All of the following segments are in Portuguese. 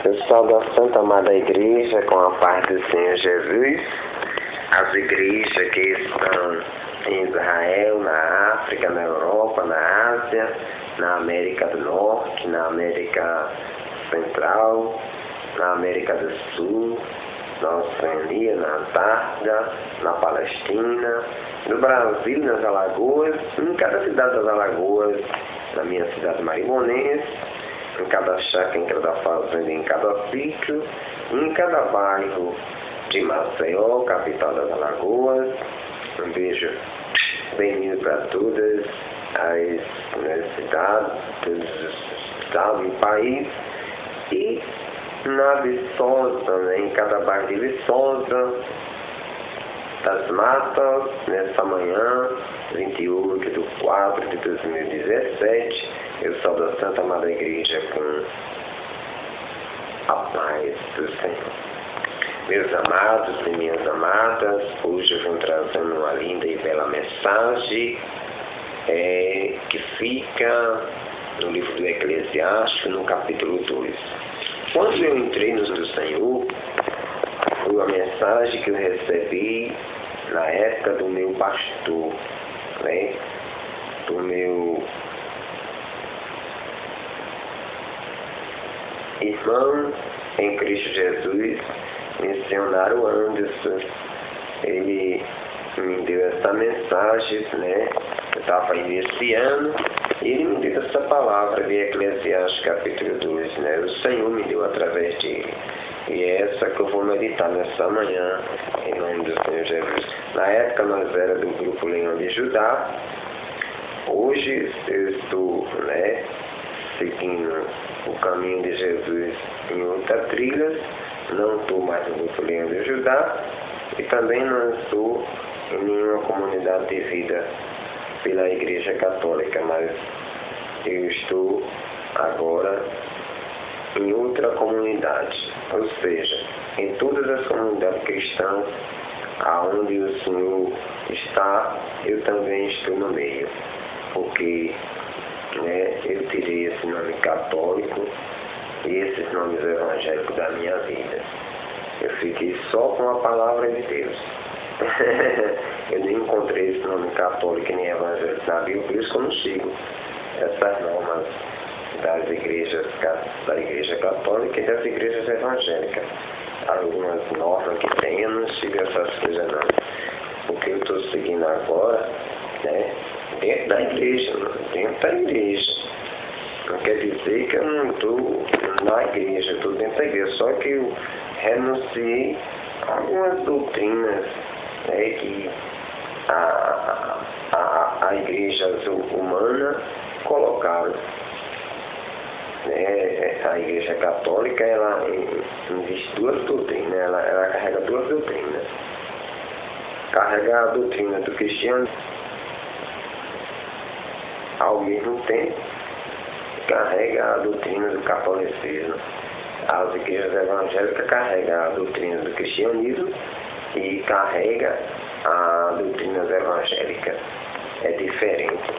Pessoal da Santa Amada Igreja, com a paz do Senhor Jesus, as igrejas que estão em Israel, na África, na Europa, na Ásia, na América do Norte, na América Central, na América do Sul, na Oceania, na Antártida, na Palestina, no Brasil, nas Alagoas, em cada cidade das Alagoas, na minha cidade marimonense, em cada chácara, em cada fazenda, em cada sítio, em cada bairro de Maceió, capital das Alagoas. Um beijo bem-vindo para todas as universidades, todos os estados do país. E na Viçosa, né, em cada bairro de Viçosa, das Matas, nessa manhã, 28/4/2017, eu sou da Santa Amada Igreja com a paz do Senhor. Meus amados e minhas amadas, hoje eu venho trazendo uma linda e bela mensagem que fica no livro do Eclesiástico, no capítulo 2. Quando eu entrei no do Senhor, foi uma mensagem que eu recebi na época do meu pastor, né? Do meu irmão em Cristo Jesus, missionário Anderson. Ele me deu essa mensagem, né? Eu estava iniciando e ele me deu essa palavra de Eclesiastes capítulo 2, né? O Senhor me deu através dele. E é essa que eu vou meditar nessa manhã, em nome do Senhor Jesus. Na época nós era do grupo Leão de Judá. Hoje eu estou, né, seguindo o caminho de Jesus em outra trilha. Não estou mais no grupo Leão de Judá. E também não estou em nenhuma comunidade de vida pela Igreja Católica, mas eu estou agora em outra comunidade, ou seja, em todas as comunidades cristãs aonde o Senhor está, eu também estou no meio, porque, né, eu tirei esse nome católico e esses nomes evangélicos da minha vida. Eu fiquei só com a palavra de Deus. Eu nem encontrei esse nome católico nem evangélico na Bíblia, por isso que eu não sigo essas normas das igrejas, da Igreja Católica e das igrejas evangélicas. Algumas normas que tem, eu não sigo essas coisas não. O que eu estou seguindo agora, né, dentro da igreja. Não quer dizer que eu não estou na igreja, eu estou dentro da igreja, só que eu renunciei a algumas doutrinas, né, que a igreja humana colocaram. A Igreja Católica, ela existe duas doutrinas, ela carrega duas doutrinas. Carrega a doutrina do cristianismo, ao mesmo tempo carrega a doutrina do catolicismo. As igrejas evangélicas carregam a doutrina do cristianismo e carrega a doutrina evangélica. É diferente.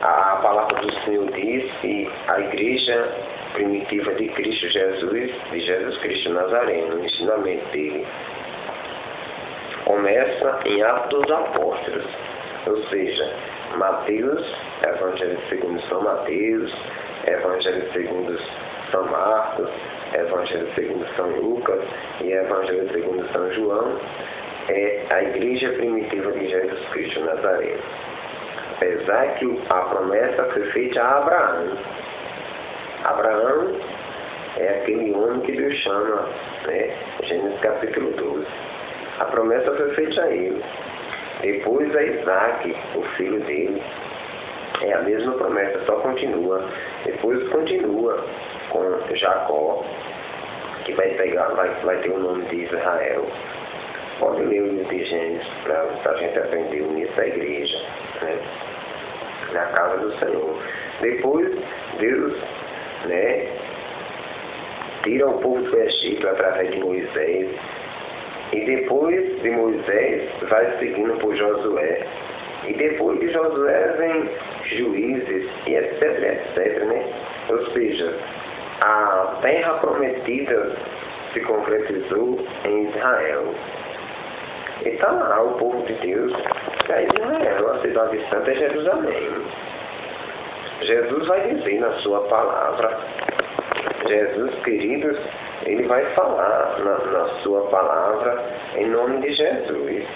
A palavra do Senhor diz que a igreja primitiva de Cristo Jesus, de Jesus Cristo Nazareno, o ensinamento dele, começa em Atos dos Apóstolos, ou seja, Mateus, Evangelho segundo São Mateus, Evangelho segundo São Marcos, Evangelho segundo São Lucas e Evangelho segundo São João, é a igreja primitiva de Jesus Cristo Nazareno. Apesar que a promessa foi feita a Abraão. Abraão é aquele homem que Deus chama, né? Gênesis capítulo 12. A promessa foi feita a ele. Depois a Isaac, o filho dele. É a mesma promessa, só continua. Depois continua com Jacó, que vai ter o nome de Israel. Pode ler o livro de Gênesis para a gente aprender nisso da igreja, né? Na casa do Senhor. Depois Deus, né, tira o povo do Egito através de Moisés. E depois de Moisés vai seguindo por Josué. E depois de Josué vem Juízes e etc, né? Ou seja, a terra prometida se concretizou em Israel. E está lá o povo de Deus, que é Israel, a cidade santa é Jerusalém. Jesus vai dizer na sua palavra, Jesus, queridos, ele vai falar na sua palavra em nome de Jesus.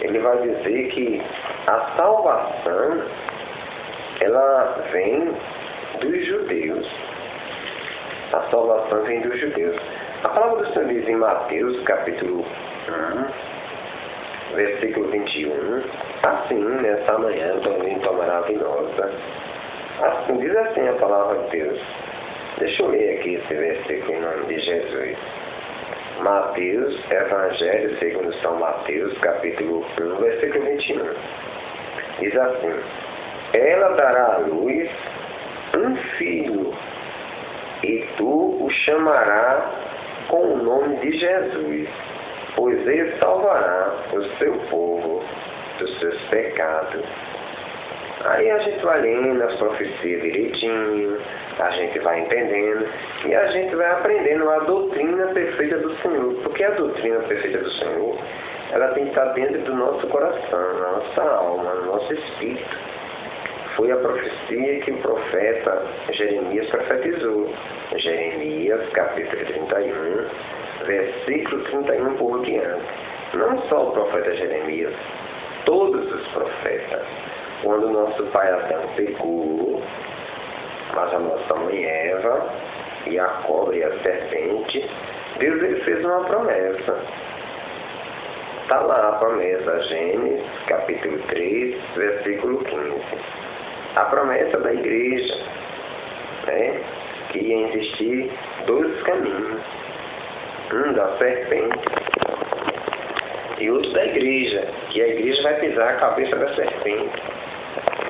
Ele vai dizer que a salvação, ela vem dos judeus. A salvação vem dos judeus. A palavra do Senhor diz em Mateus, capítulo 1, versículo 21, assim, nessa manhã tão maravilhosa, assim, diz assim a palavra de Deus. Deixa eu ler aqui esse versículo em nome de Jesus. Mateus, Evangelho segundo São Mateus, capítulo 1, versículo 21. Diz assim: ela dará à luz um filho, e tu o chamarás com o nome de Jesus, pois ele salvará o seu povo dos seus pecados. Aí a gente vai lendo as profecias direitinho, a gente vai entendendo e a gente vai aprendendo a doutrina perfeita do Senhor. Porque a doutrina perfeita do Senhor, ela tem que estar dentro do nosso coração, na nossa alma, no nosso espírito. Foi a profecia que o profeta Jeremias profetizou. Jeremias, capítulo 31, versículo 31 por diante. Não só o profeta Jeremias, todos os profetas. Quando nosso pai Adão pecou, mas a nossa mãe Eva, e a cobra e a serpente, Deus ele fez uma promessa. Está lá a promessa, Gênesis, capítulo 3, versículo 15. A promessa da igreja, né? Que ia existir dois caminhos. Um da serpente e outro da igreja. Que a igreja vai pisar a cabeça da serpente.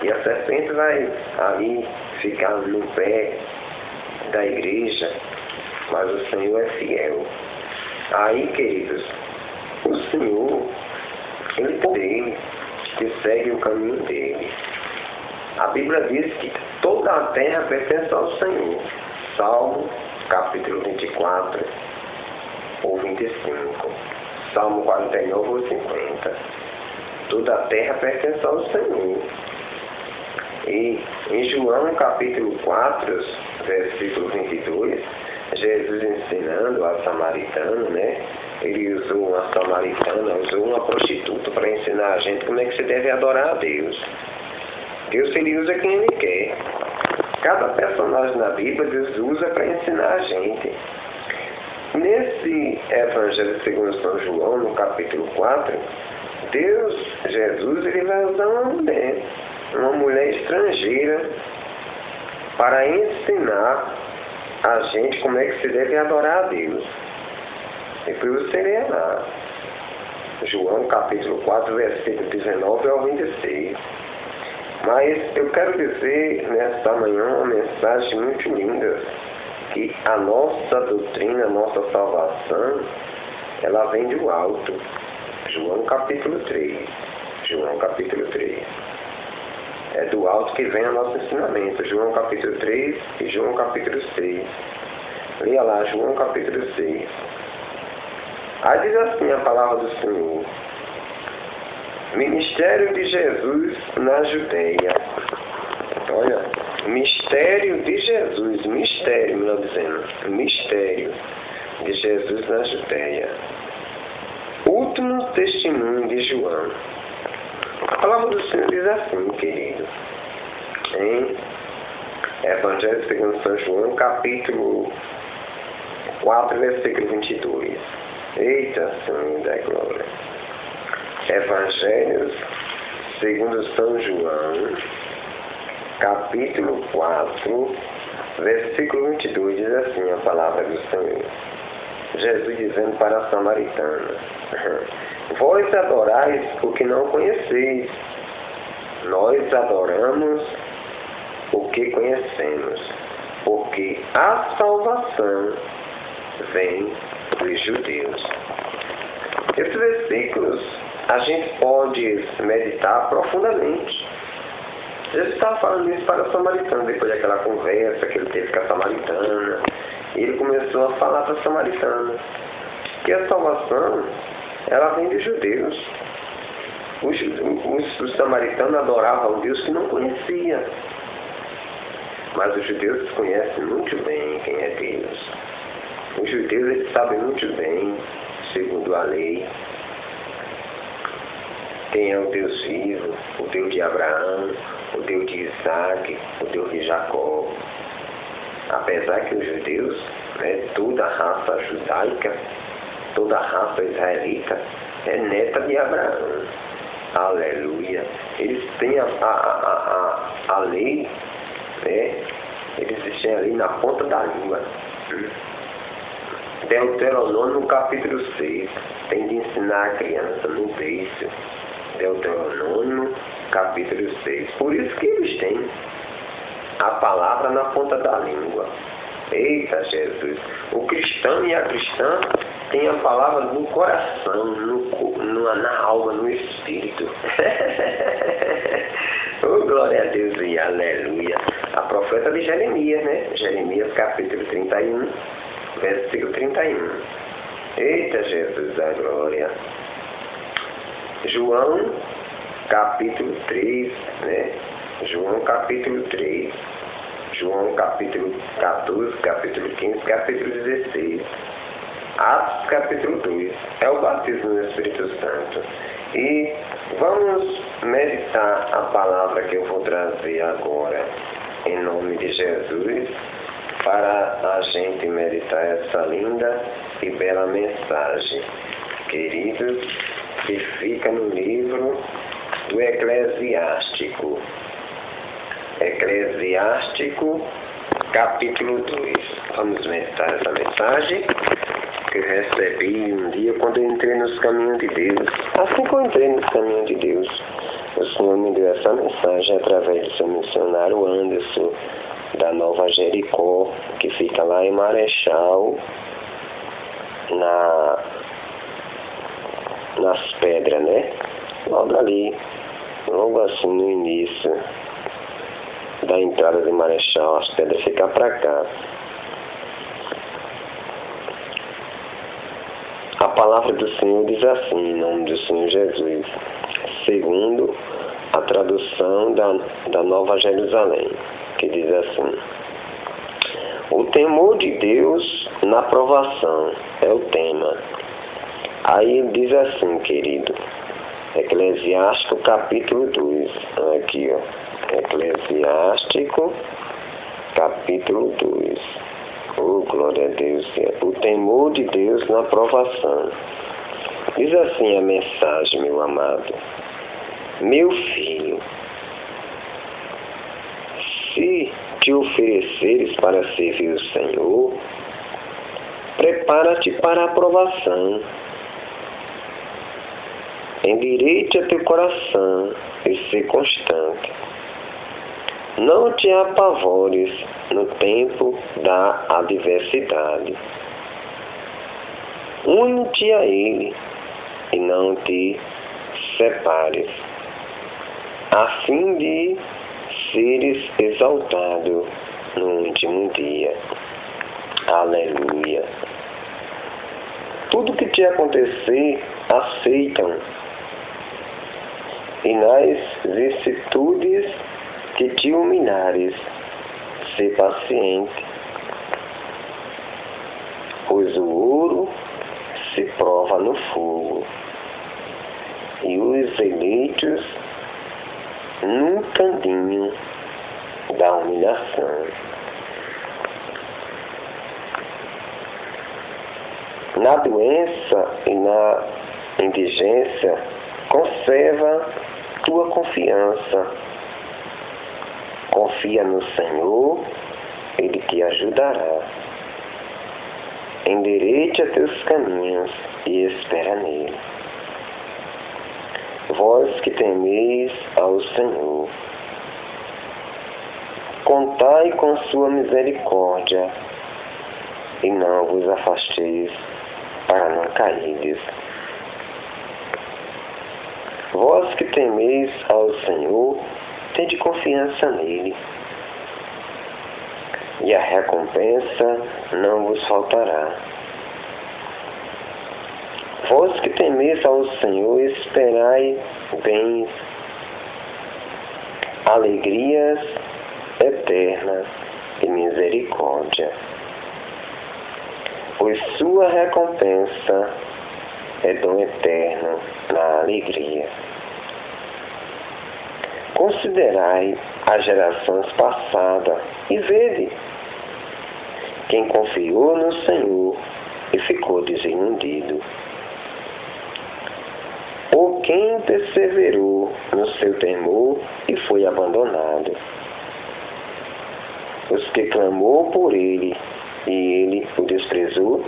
E a serpente vai ali ficar no pé da igreja, mas o Senhor é fiel. Aí, queridos, o Senhor, ele poder que segue o caminho dele. A Bíblia diz que toda a terra pertence ao Senhor. Salmo, capítulo 24, ou 25. Salmo 49 ou 50. Toda a terra pertence ao Senhor. E em João, capítulo 4, versículo 22, Jesus ensinando a samaritana, né? Ele usou uma samaritana, usou uma prostituta para ensinar a gente como é que se deve adorar a Deus. Deus, ele usa quem ele quer. Cada personagem na Bíblia, Deus usa para ensinar a gente. Nesse Evangelho segundo São João, no capítulo 4, Deus, Jesus, ele vai usar uma mulher estrangeira, para ensinar a gente como é que se deve adorar a Deus. Depois você lê lá. João capítulo 4, versículo 19 ao 26. Mas eu quero dizer nesta manhã uma mensagem muito linda, que a nossa doutrina, a nossa salvação, ela vem do alto. João capítulo 3. João capítulo 3. É do alto que vem o nosso ensinamento. João capítulo 3 e João capítulo 6. Leia lá, João capítulo 6. Aí diz assim a palavra do Senhor: Ministério de Jesus na Judeia. Olha, mistério de Jesus, mistério, melhor dizendo, mistério de Jesus na Judeia. Último testemunho de João. A palavra do Senhor diz assim, querido, em Evangelho segundo São João, capítulo 4, versículo 22. Eita, Senhor da glória. Evangelho segundo São João, capítulo 4, versículo 22, diz assim a palavra do Senhor. Jesus dizendo para a samaritana: vós adorais o que não conheceis, nós adoramos o que conhecemos, porque a salvação vem dos judeus. Esses versículos a gente pode meditar profundamente. Jesus estava falando isso para a samaritana, depois daquela conversa que ele teve com a samaritana. E ele começou a falar para a samaritana que a salvação, ela vem dos judeus. Os samaritanos adoravam um Deus que não conhecia. Mas os judeus conhecem muito bem quem é Deus. Os judeus, eles sabem muito bem, segundo a lei, quem é o Deus vivo, o Deus de Abraão, o Deus de Isaac, o Deus de Jacó. Apesar que os judeus, toda a raça judaica, toda a raça israelita, é neta de Abraão. Aleluia. Eles têm a lei, eles têm ali na ponta da língua. Deuteronômio capítulo 6, tem de ensinar a criança no berço. Deuteronômio capítulo 6. Por isso que eles têm a palavra na ponta da língua. Eita Jesus! O cristão e a cristã têm a palavra no coração, na alma, no espírito. Oh, glória a Deus e aleluia. A profeta de Jeremias, Jeremias capítulo 31, versículo 31. Eita Jesus, a glória. João capítulo 3, João capítulo 3. João capítulo 14, capítulo 15, capítulo 16. Atos capítulo 2. É o batismo no Espírito Santo. E vamos meditar a palavra que eu vou trazer agora, em nome de Jesus, para a gente meditar essa linda e bela mensagem, queridos, que fica no livro do Eclesiástico. Eclesiástico, capítulo 2. Vamos meditar essa mensagem que eu recebi um dia quando eu entrei nos caminhos de Deus. Assim que eu entrei nos caminhos de Deus, o Senhor me deu essa mensagem através do seu missionário Anderson, da Nova Jericó, que fica lá em Marechal, nas pedras, logo ali, logo assim no início da entrada de Marechal, as pedras ficam para cá. A palavra do Senhor diz assim, em nome do Senhor Jesus, segundo a tradução da Nova Jerusalém, que diz assim: o temor de Deus na provação é o tema. Aí ele diz assim, querido, Eclesiástico capítulo 2, aqui Eclesiástico capítulo 2. Oh, glória a Deus. O temor de Deus na provação. Diz assim a mensagem, meu amado: meu filho, se te ofereceres para servir o Senhor, prepara-te para a provação. Endireite a teu coração e sê constante. Não te apavores no tempo da adversidade. Une-te a Ele e não te separes, a fim de seres exaltado no último dia. Aleluia. Tudo que te acontecer, aceitam. E nas vicissitudes que te humilhares, sê paciente, pois o ouro se prova no fogo, e os eleitos num caminho da humilhação. Na doença e na indigência, conserva tua confiança. Confia no Senhor, Ele te ajudará. Endireite a teus caminhos e espera nele. Vós que temeis ao Senhor, contai com sua misericórdia e não vos afasteis para não cairdes. Vós que temeis ao Senhor, tende confiança nele, e a recompensa não vos faltará. Vós que temeis ao Senhor, esperai bens, alegrias eternas e misericórdia, pois sua recompensa é dom eterno na alegria. Considerai as gerações passadas e vede quem confiou no Senhor e ficou desiludido, ou quem perseverou no seu temor e foi abandonado. Os que clamou por ele e ele o desprezou,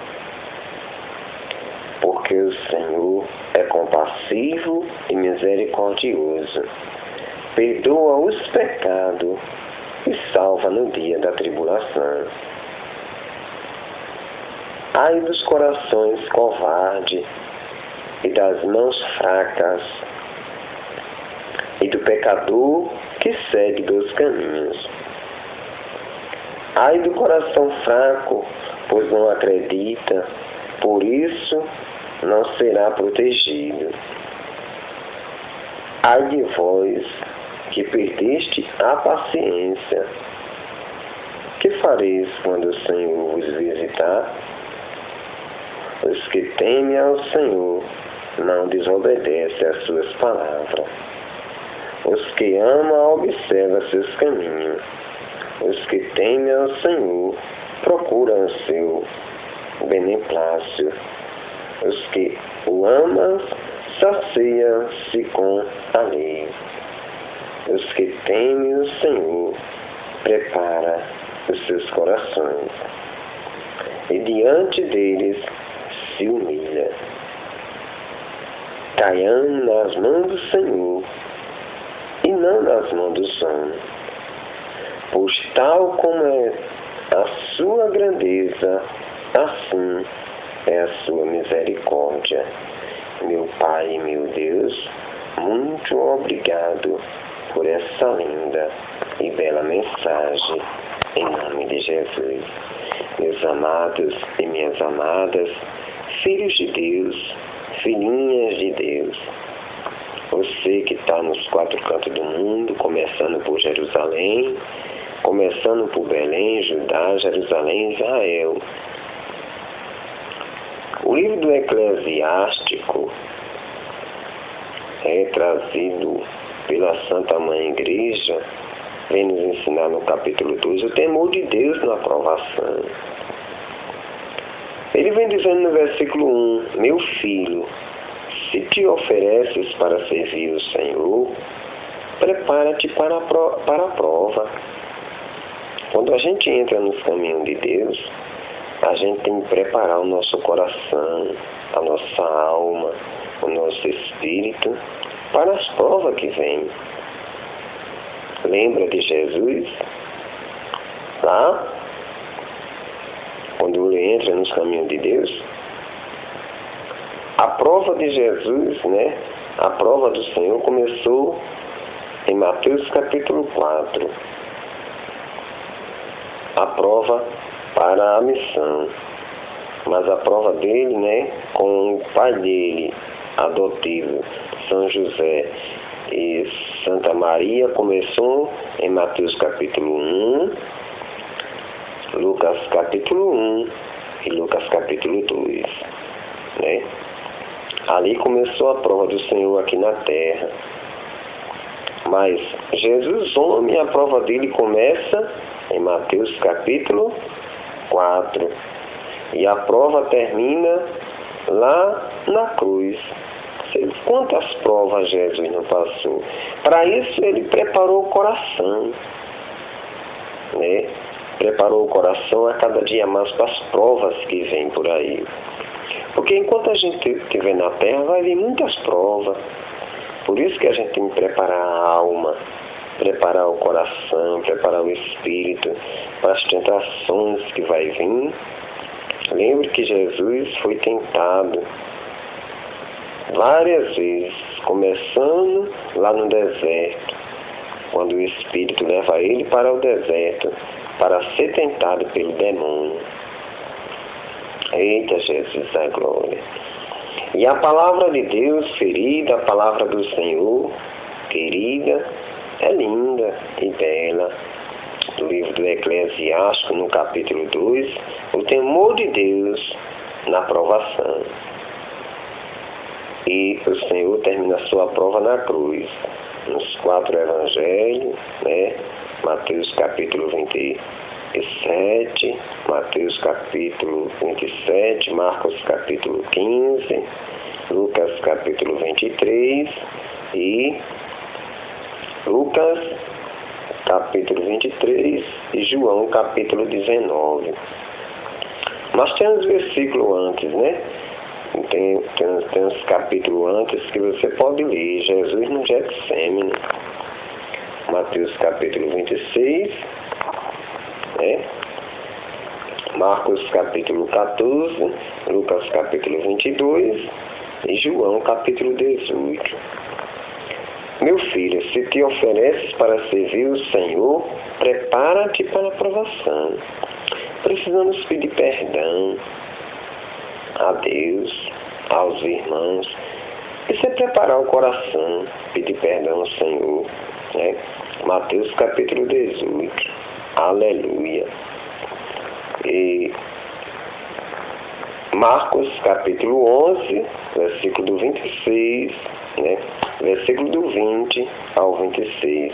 porque o Senhor é compassivo e misericordioso, perdoa os pecados e salva no dia da tribulação. Ai dos corações covardes e das mãos fracas, e do pecador que segue dois caminhos. Ai do coração fraco, pois não acredita, por isso não será protegido. Ai de vós que perdeste a paciência, que fareis quando o Senhor vos visitar? Os que temem ao Senhor não desobedecem às suas palavras. Os que amam observam seus caminhos. Os que temem ao Senhor procuram o seu beneplácito. Os que o amam saciam-se com a lei. Os que temem o Senhor prepara os seus corações, e diante deles se humilha. Caiamos nas mãos do Senhor e não nas mãos dos homens, pois tal como é a sua grandeza, assim é a sua misericórdia. Meu Pai e meu Deus, muito obrigado por essa linda e bela mensagem, em nome de Jesus. Meus amados e minhas amadas, filhos de Deus, filhinhas de Deus, você que está nos quatro cantos do mundo, começando por Jerusalém, começando por Belém, Judá, Jerusalém, Israel. O livro do Eclesiástico é trazido pela Santa Mãe Igreja, vem nos ensinar no capítulo 2 o temor de Deus na aprovação. Ele vem dizendo no versículo 1, meu filho, se te ofereces para servir o Senhor, prepara-te para a prova. Quando a gente entra nos caminhos de Deus, a gente tem que preparar o nosso coração, a nossa alma, o nosso espírito para as provas que vêm. Lembra de Jesus? Lá, quando ele entra nos caminhos de Deus, a prova de Jesus, a prova do Senhor começou em Mateus capítulo 4. A prova para a missão. Mas a prova dele, com o pai dele, adotivo, São José e Santa Maria, começou em Mateus capítulo 1, Lucas capítulo 1 e Lucas capítulo 2. Ali começou a prova do Senhor aqui na terra. Mas Jesus, homem, a prova dele começa em Mateus capítulo 4. E a prova termina lá na cruz. Quantas provas Jesus não passou? Para isso ele preparou o coração. Preparou o coração a cada dia mais para as provas que vêm por aí. Porque enquanto a gente estiver na terra, vai vir muitas provas. Por isso que a gente tem que preparar a alma, preparar o coração, preparar o espírito para as tentações que vai vir. Lembre que Jesus foi tentado várias vezes, começando lá no deserto, quando o Espírito leva ele para o deserto, para ser tentado pelo demônio. Eita, Jesus, a glória! E a palavra de Deus, ferida, a palavra do Senhor, querida, é linda e bela. No livro do Eclesiástico, no capítulo 2, o temor de Deus na provação. E o Senhor termina a sua prova na cruz. Nos 4 evangelhos, né? Mateus capítulo 27, Mateus capítulo 27, Marcos capítulo 15, Lucas capítulo 23 e Lucas capítulo 23 e João capítulo 19. Mas tem uns versículos antes, né? Tem uns capítulos antes que você pode ler. Jesus no Getsêmani. Mateus capítulo 26, né? Marcos capítulo 14, Lucas capítulo 22 e João capítulo 18. Meu filho, se te ofereces para servir o Senhor, prepara-te para a provação. Precisamos pedir perdão a Deus, aos irmãos. Isso é preparar o coração, pedir perdão ao Senhor. Né? Mateus capítulo 18. Aleluia. E Marcos capítulo 11, versículo do 26, né? Versículo do 20 ao 26.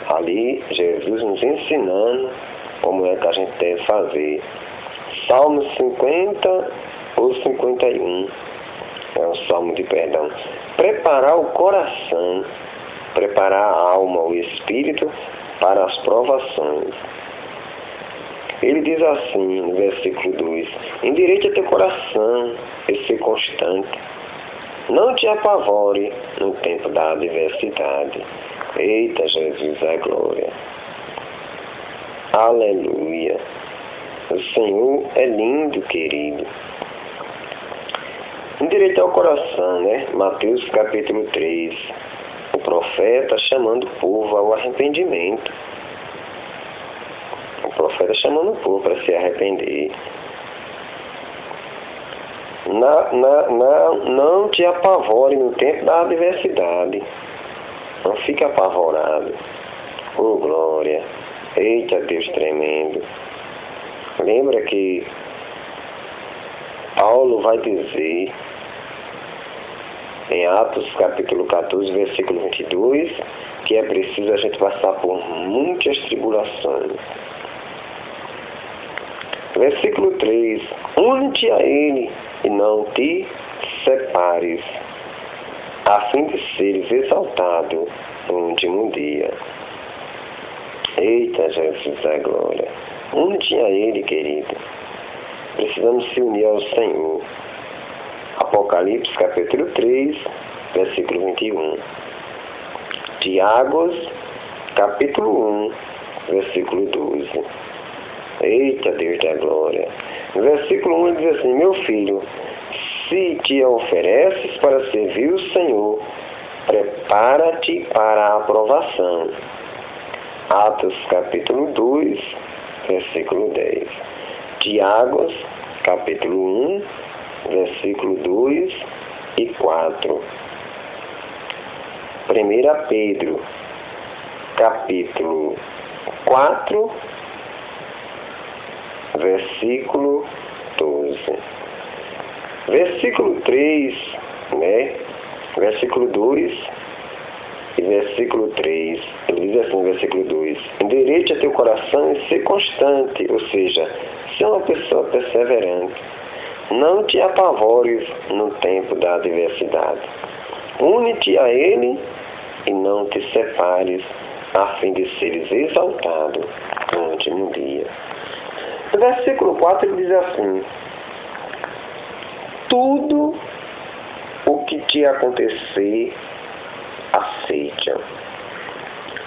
Ali, Jesus nos ensinando como é que a gente deve fazer. Salmo 50 ou 51. É um salmo de perdão. Preparar o coração, preparar a alma, o espírito para as provações. Ele diz assim, no versículo 2: endireite teu coração e ser constante. Não te apavore no tempo da adversidade. Eita, Jesus, a glória. Aleluia. O Senhor é lindo, querido. Endireitar o coração, né? Mateus capítulo 3. O profeta chamando o povo ao arrependimento. O profeta chamando o povo para se arrepender. Não te apavore no tempo da adversidade. Não fique apavorado. Oh, glória. Eita, Deus tremendo. Lembra que Paulo vai dizer em Atos capítulo 14, versículo 22, que é preciso a gente passar por muitas tribulações. Versículo 3: une-te a ele e não te separes, a fim de seres exaltado no último dia. Eita, Jesus, a glória. Une-te a ele, querido. Precisamos se unir ao Senhor. Apocalipse capítulo 3, versículo 21. Tiago capítulo 1, versículo 12. Eita, Deus da glória. No versículo 1 ele diz assim: meu filho, se te ofereces para servir o Senhor, prepara-te para a aprovação. Atos capítulo 2, versículo 10. Tiago capítulo 1, versículo 2 e 4. 1 Pedro capítulo 4, versículo 12. Versículo 3, né? Versículo 2 e versículo 3. Ele diz assim no versículo 2: endireite a teu coração e ser constante, ou seja, ser uma pessoa perseverante. Não te apavores no tempo da adversidade. Une-te a ele e não te separes, a fim de seres exaltado no último dia. No versículo 4 ele diz assim: tudo o que te acontecer, aceita.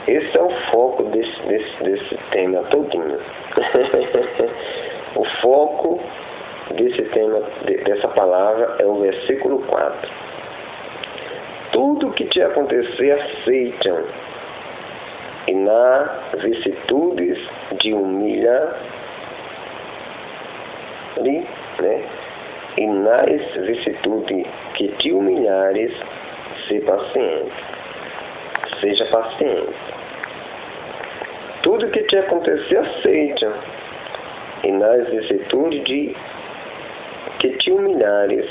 Esse é o foco desse tema todinho. O foco desse tema, dessa palavra, é o versículo 4. Tudo que te acontecer, aceitam. e nas vicissitudes de humilhar, né? E nas vicissitudes que te humilhares, seja paciente. Tudo que te acontecer, aceita. E nas vicissitudes que te humilhares,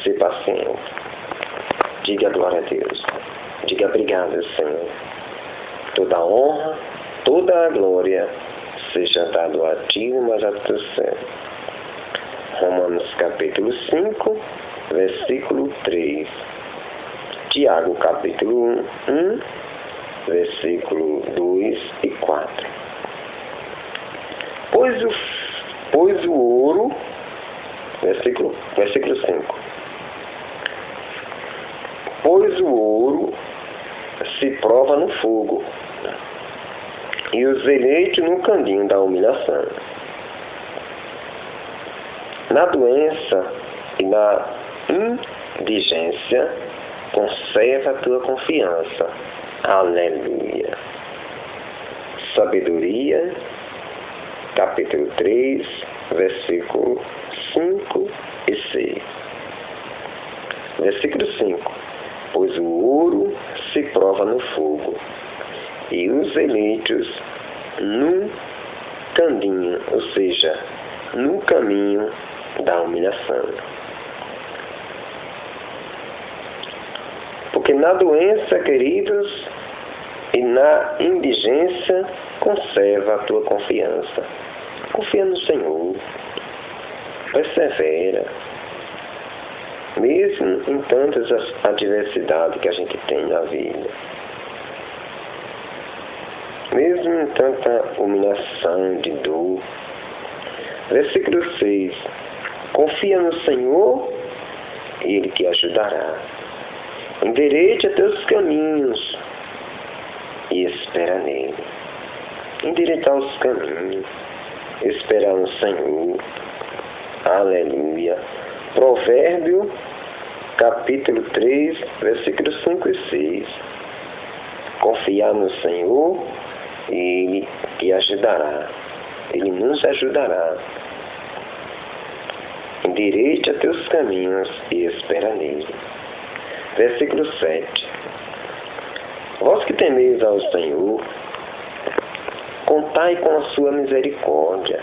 se paciente. Diga glória a Deus. Diga obrigado, Senhor. Toda a honra, toda a glória seja dado a ti, mas a teu servo. Romanos capítulo 5, versículo 3. Tiago capítulo 1, versículo 2 e 4. Pois o ouro, versículo 5. Pois o ouro se prova no fogo, e os eleitos no caminho da humilhação. Na doença e na indigência, conserva a tua confiança. Aleluia. Sabedoria, capítulo 3, versículo 5 e 6. Versículo 5. Pois o ouro se prova no fogo, e os eleitos no caminho, ou seja, no caminho da humilhação. Porque na doença, queridos, e na indigência, conserva a tua confiança. Confia no Senhor. Persevera. Mesmo em tantas adversidades que a gente tem na vida. Mesmo em tanta humilhação de dor. Versículo 6. Confia no Senhor e Ele te ajudará. Endireite teus caminhos e espera nele. Endireitar os caminhos, esperar no Senhor. Aleluia. Provérbio, capítulo 3, versículos 5 e 6. Confiar no Senhor e Ele te ajudará. Ele nos ajudará. Endireite teus caminhos e espera nele. Versículo 7. Vós que temeis ao Senhor, contai com a sua misericórdia,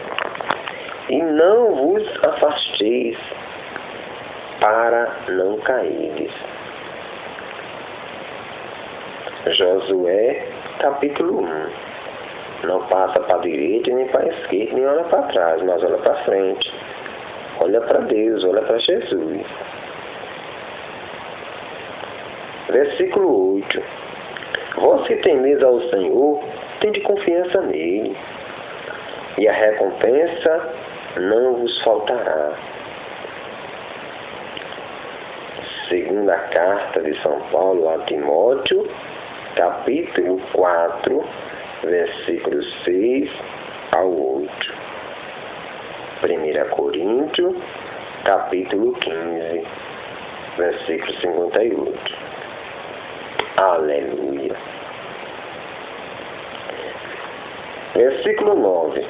e não vos afasteis, para não caíres. Josué, capítulo 1. Não passa para a direita, nem para a esquerda, nem olha para trás, mas olha para frente. Olha para Deus, olha para Jesus. Versículo 8. Vós que temeis ao Senhor, tende confiança nele, e a recompensa não vos faltará. Segunda carta de São Paulo a Timóteo, capítulo 4, versículos 6 ao 8. 1 Coríntios, capítulo 15, versículo 58. Aleluia. Versículo 9.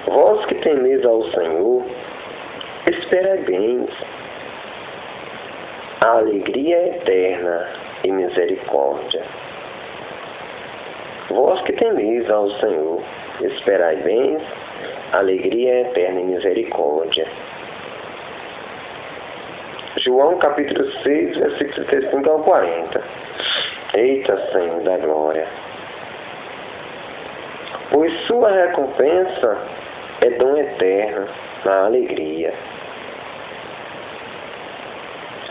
Vós que temeis ao Senhor, esperai bem. A alegria eterna e misericórdia. Vós que temeis ao Senhor, esperai bem, alegria eterna e misericórdia. João capítulo 6, versículos 35 ao 40. Eita, Senhor da glória! Pois sua recompensa é dom eterno na alegria.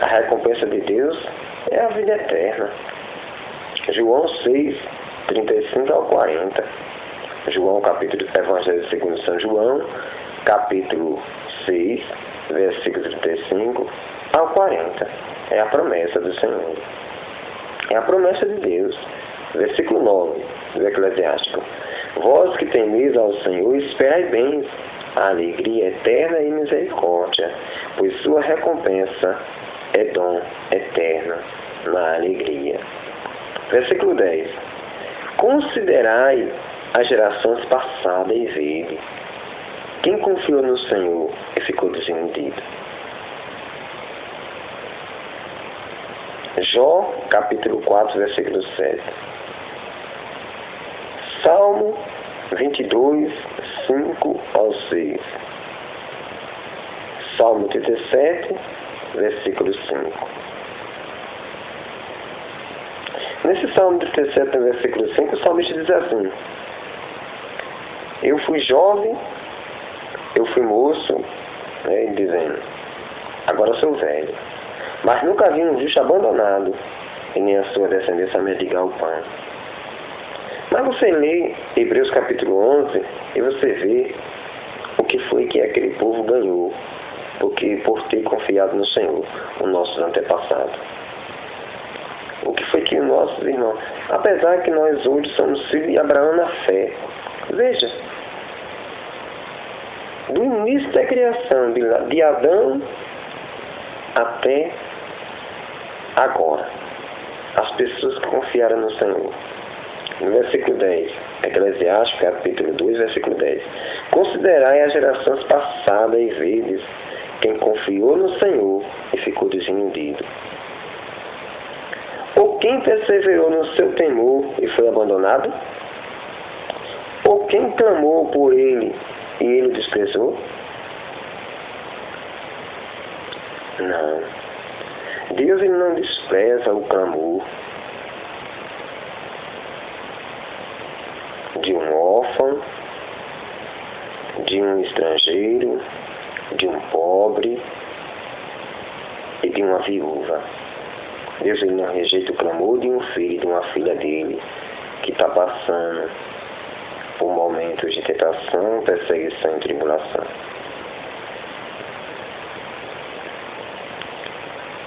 A recompensa de Deus é a vida eterna. João 6, 35 ao 40. João capítulo Evangelho segundo São João, capítulo 6, versículo 35 ao 40. É a promessa do Senhor. É a promessa de Deus. Versículo 9 do Eclesiástico. Vós que temeis ao Senhor, esperai bem a alegria eterna e misericórdia, pois sua recompensa é dom eterno na alegria. Versículo 10. Considerai as gerações passadas e vede quem confiou no Senhor e ficou desiludido. Jó, capítulo 4, versículo 7. Salmo 22, 5 ao 6. Salmo 37, versículo 5. Nesse Salmo 37, versículo 5, o salmista diz assim: eu fui jovem, eu fui moço, né, dizendo, agora sou velho, mas nunca vi um justo abandonado, e nem a sua descendência mendigar o pão. Mas você lê Hebreus capítulo 11 e você vê o que foi que aquele povo ganhou, porque por ter confiado no Senhor, o nosso antepassado. O que foi que nossos irmãos, apesar que nós hoje somos filhos de Abraão na fé, veja, do início da criação, de Adão até agora, as pessoas que confiaram no Senhor. No versículo 10, Eclesiastes capítulo 2, versículo 10. Considerai as gerações passadas e vedes quem confiou no Senhor e ficou desiludido. Ou quem perseverou no seu temor e foi abandonado? Ou quem clamou por ele e ele o desprezou? Não. Deus ele não despreza o clamor de um órfão, de um estrangeiro, de um pobre e de uma viúva. Deus ele não rejeita o clamor de um filho, de uma filha dele, que está passando por momentos de tentação, perseguição e tribulação.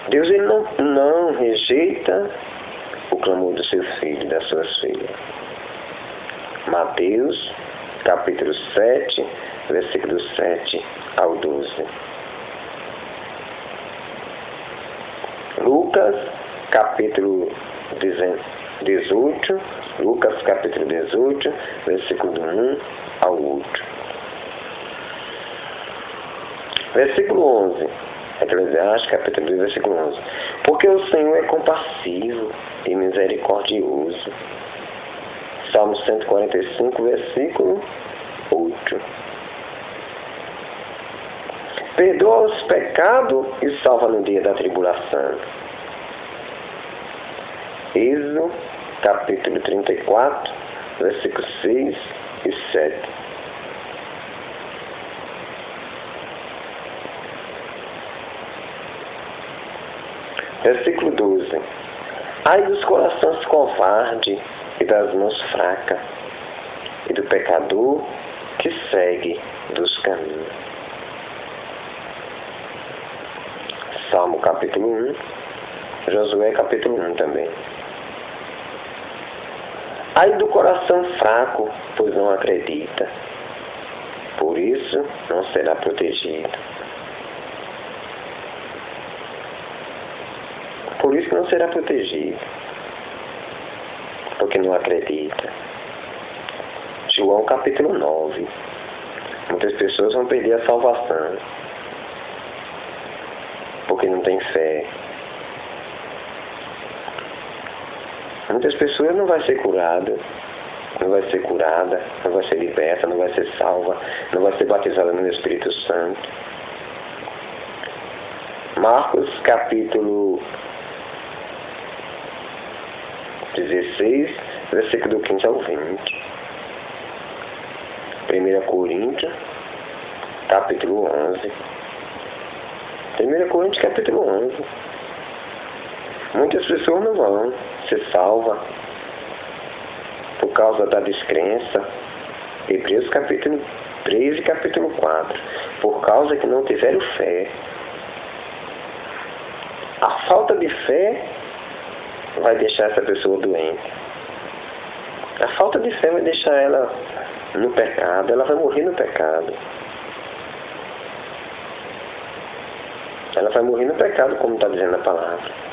Deus ele não rejeita o clamor do seu filho e das suas filhas. Mateus, capítulo 7, versículo 7 ao 12. Lucas, capítulo 18, Lucas, capítulo 18, versículo 1 ao 8. Versículo 11, Eclesiastes, capítulo 2, versículo 11. Porque o Senhor é compassivo e misericordioso. Salmo 145, versículo 8. Perdoa os pecados e salva no dia da tribulação. Êxodo, capítulo 34, versículos 6 e 7. Versículo 12. Ai dos corações covardes e das mãos fracas, e do pecador que segue dos caminhos. Salmo capítulo 1, Josué capítulo 1 também. Ai do coração fraco, pois não acredita, por isso não será protegido. Por isso não será protegido, porque não acredita. João capítulo 9. Muitas pessoas vão perder a salvação, porque não tem fé. Muitas pessoas não vai ser curada, não vai ser curada, não vai ser liberta, não vai ser salva, não vai ser batizada no Espírito Santo. Marcos capítulo 16, versículo 15 ao 20. 1 Coríntios, capítulo 11. 1 Coríntios, capítulo 11. Muitas pessoas não vão ser salvas por causa da descrença. Hebreus, capítulo 13, capítulo 4. Por causa que não tiveram fé. A falta de fé vai deixar essa pessoa doente. A falta de fé vai deixar ela no pecado. Ela vai morrer no pecado. Ela vai morrer no pecado, como está dizendo a palavra.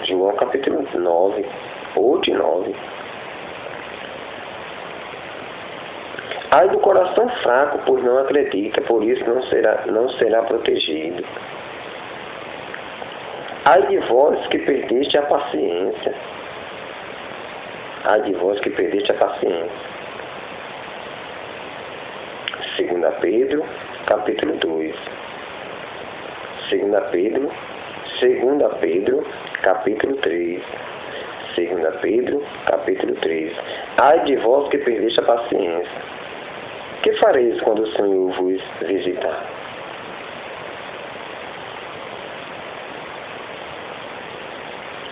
João capítulo 9, ou de 9. Ai do coração fraco, pois não acredita, por isso não será protegido. Ai de vós que perdeste a paciência. Ai de vós que perdeste a paciência. 2 Pedro, capítulo 2. 2 Pedro, capítulo 3. 2 Pedro, capítulo 3. Ai de vós que perdeste a paciência. Que fareis quando o Senhor vos visitar?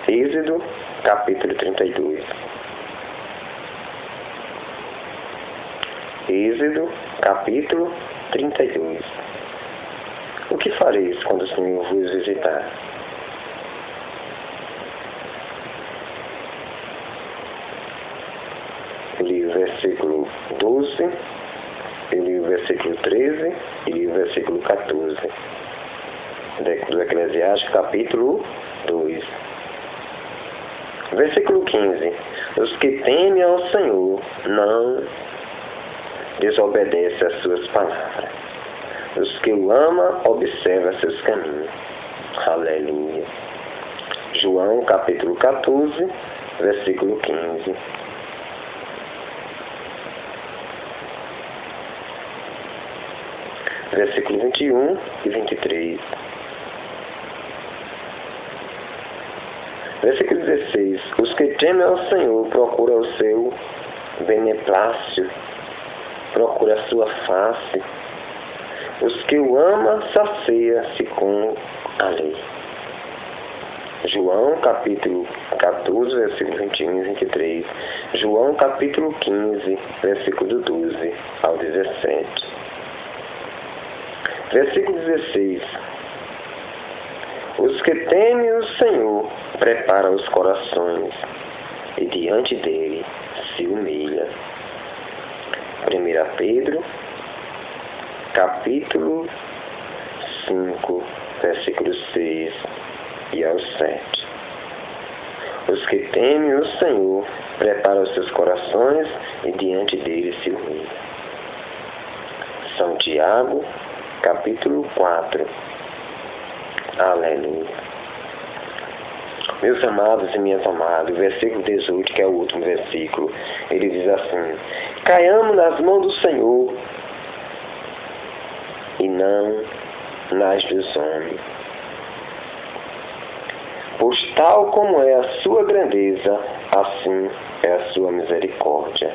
Êxodo, capítulo 32. Êxodo, capítulo 32. O que fareis quando o Senhor vos visitar? Eu li o versículo 12, eu li o versículo 13 e li o versículo 14 do Eclesiástico, capítulo 2. Versículo 15. Os que temem ao Senhor não desobedecem às suas palavras. Os que o amam observam seus caminhos. Aleluia. João, capítulo 14, versículo 15. Versículo 21 e 23. Versículo 16. Os que temem ao Senhor procuram o seu beneplácito, procuram a sua face. Os que o amam sacia-se com a lei. João capítulo 14, versículo 21 e 23. João capítulo 15, versículo 12 ao 17. Versículo 16. Os que temem o Senhor preparam os corações e diante dele se humilha. 1 Pedro, capítulo 5, versículo 6 e ao 7. Os que temem o Senhor preparam os seus corações e diante dele se humilha. São Tiago, capítulo 4. Aleluia. Meus amados e minhas amadas, o versículo 18, que é o último versículo, ele diz assim: caiamos nas mãos do Senhor e não nas dos homens. Pois tal como é a sua grandeza, assim é a sua misericórdia.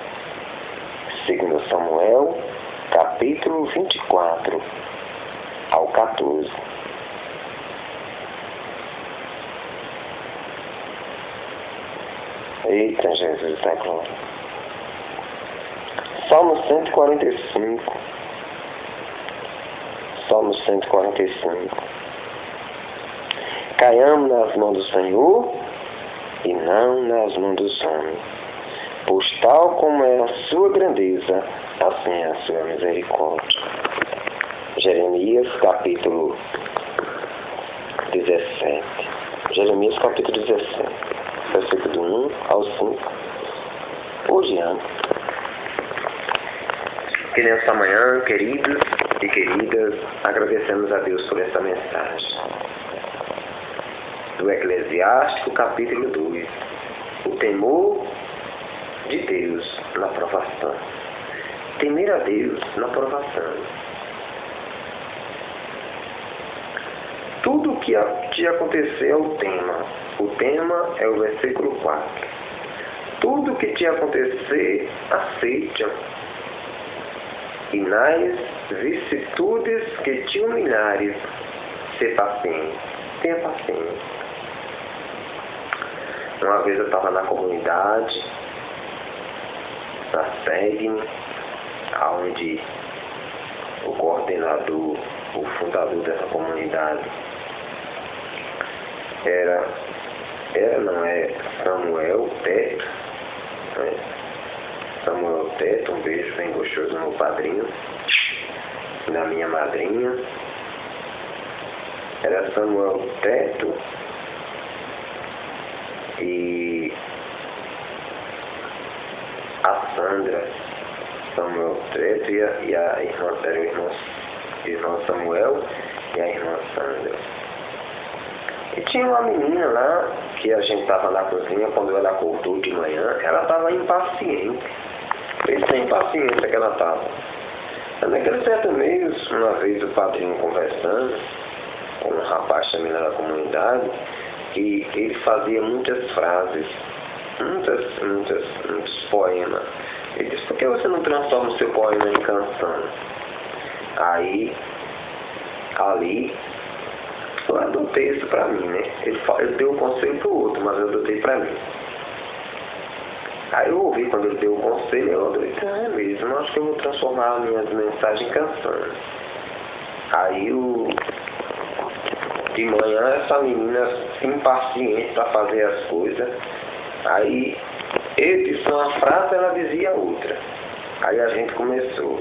2 Samuel, capítulo 24 ao 14. Eita, Jesus da glória. Salmo 145. Salmo 145. Caiamos nas mãos do Senhor e não nas mãos dos homens. Pois tal como é a sua grandeza, assim é a sua misericórdia. Jeremias capítulo 17. Jeremias capítulo 17. Versículo do 1 ao 5. Hoje amo. Que nessa manhã, queridos e queridas, agradecemos a Deus por essa mensagem. Do Eclesiástico, capítulo 2. O temor de Deus na provação. Temer a Deus na provação. Tudo o que te acontecer é o tema. O tema é o versículo 4. Tudo o que te acontecer, aceita. E nas vicissitudes que te humilhares, ser paciente. Tenha paciência. Uma vez eu estava na comunidade, na SEGM, onde o coordenador, o fundador dessa comunidade é Samuel Teto, né? Samuel Teto, um beijo bem gostoso no meu padrinho, na minha madrinha. Era Samuel Teto e Sandra, Samuel Treto e a irmã, era o irmão Samuel e a irmã Sandra. E tinha uma menina lá, que a gente estava na cozinha, quando ela acordou de manhã, ela estava impaciente. Pensa a impaciência que ela estava. Naquele certo mês, uma vez o padrinho conversando com um rapaz também lá da comunidade, que ele fazia muitas frases, muitos poemas. Ele disse, por que você não transforma o seu poema em canção? Aí, ali, eu adotei isso pra mim, né? Ele deu o conselho pro outro, mas eu adotei pra mim. Aí eu ouvi quando ele deu o conselho, eu disse, é mesmo, acho que eu vou transformar as minhas mensagens em canções. Aí de manhã essa menina impaciente para fazer as coisas, aí ele disse uma frase, ela dizia outra. Aí a gente começou.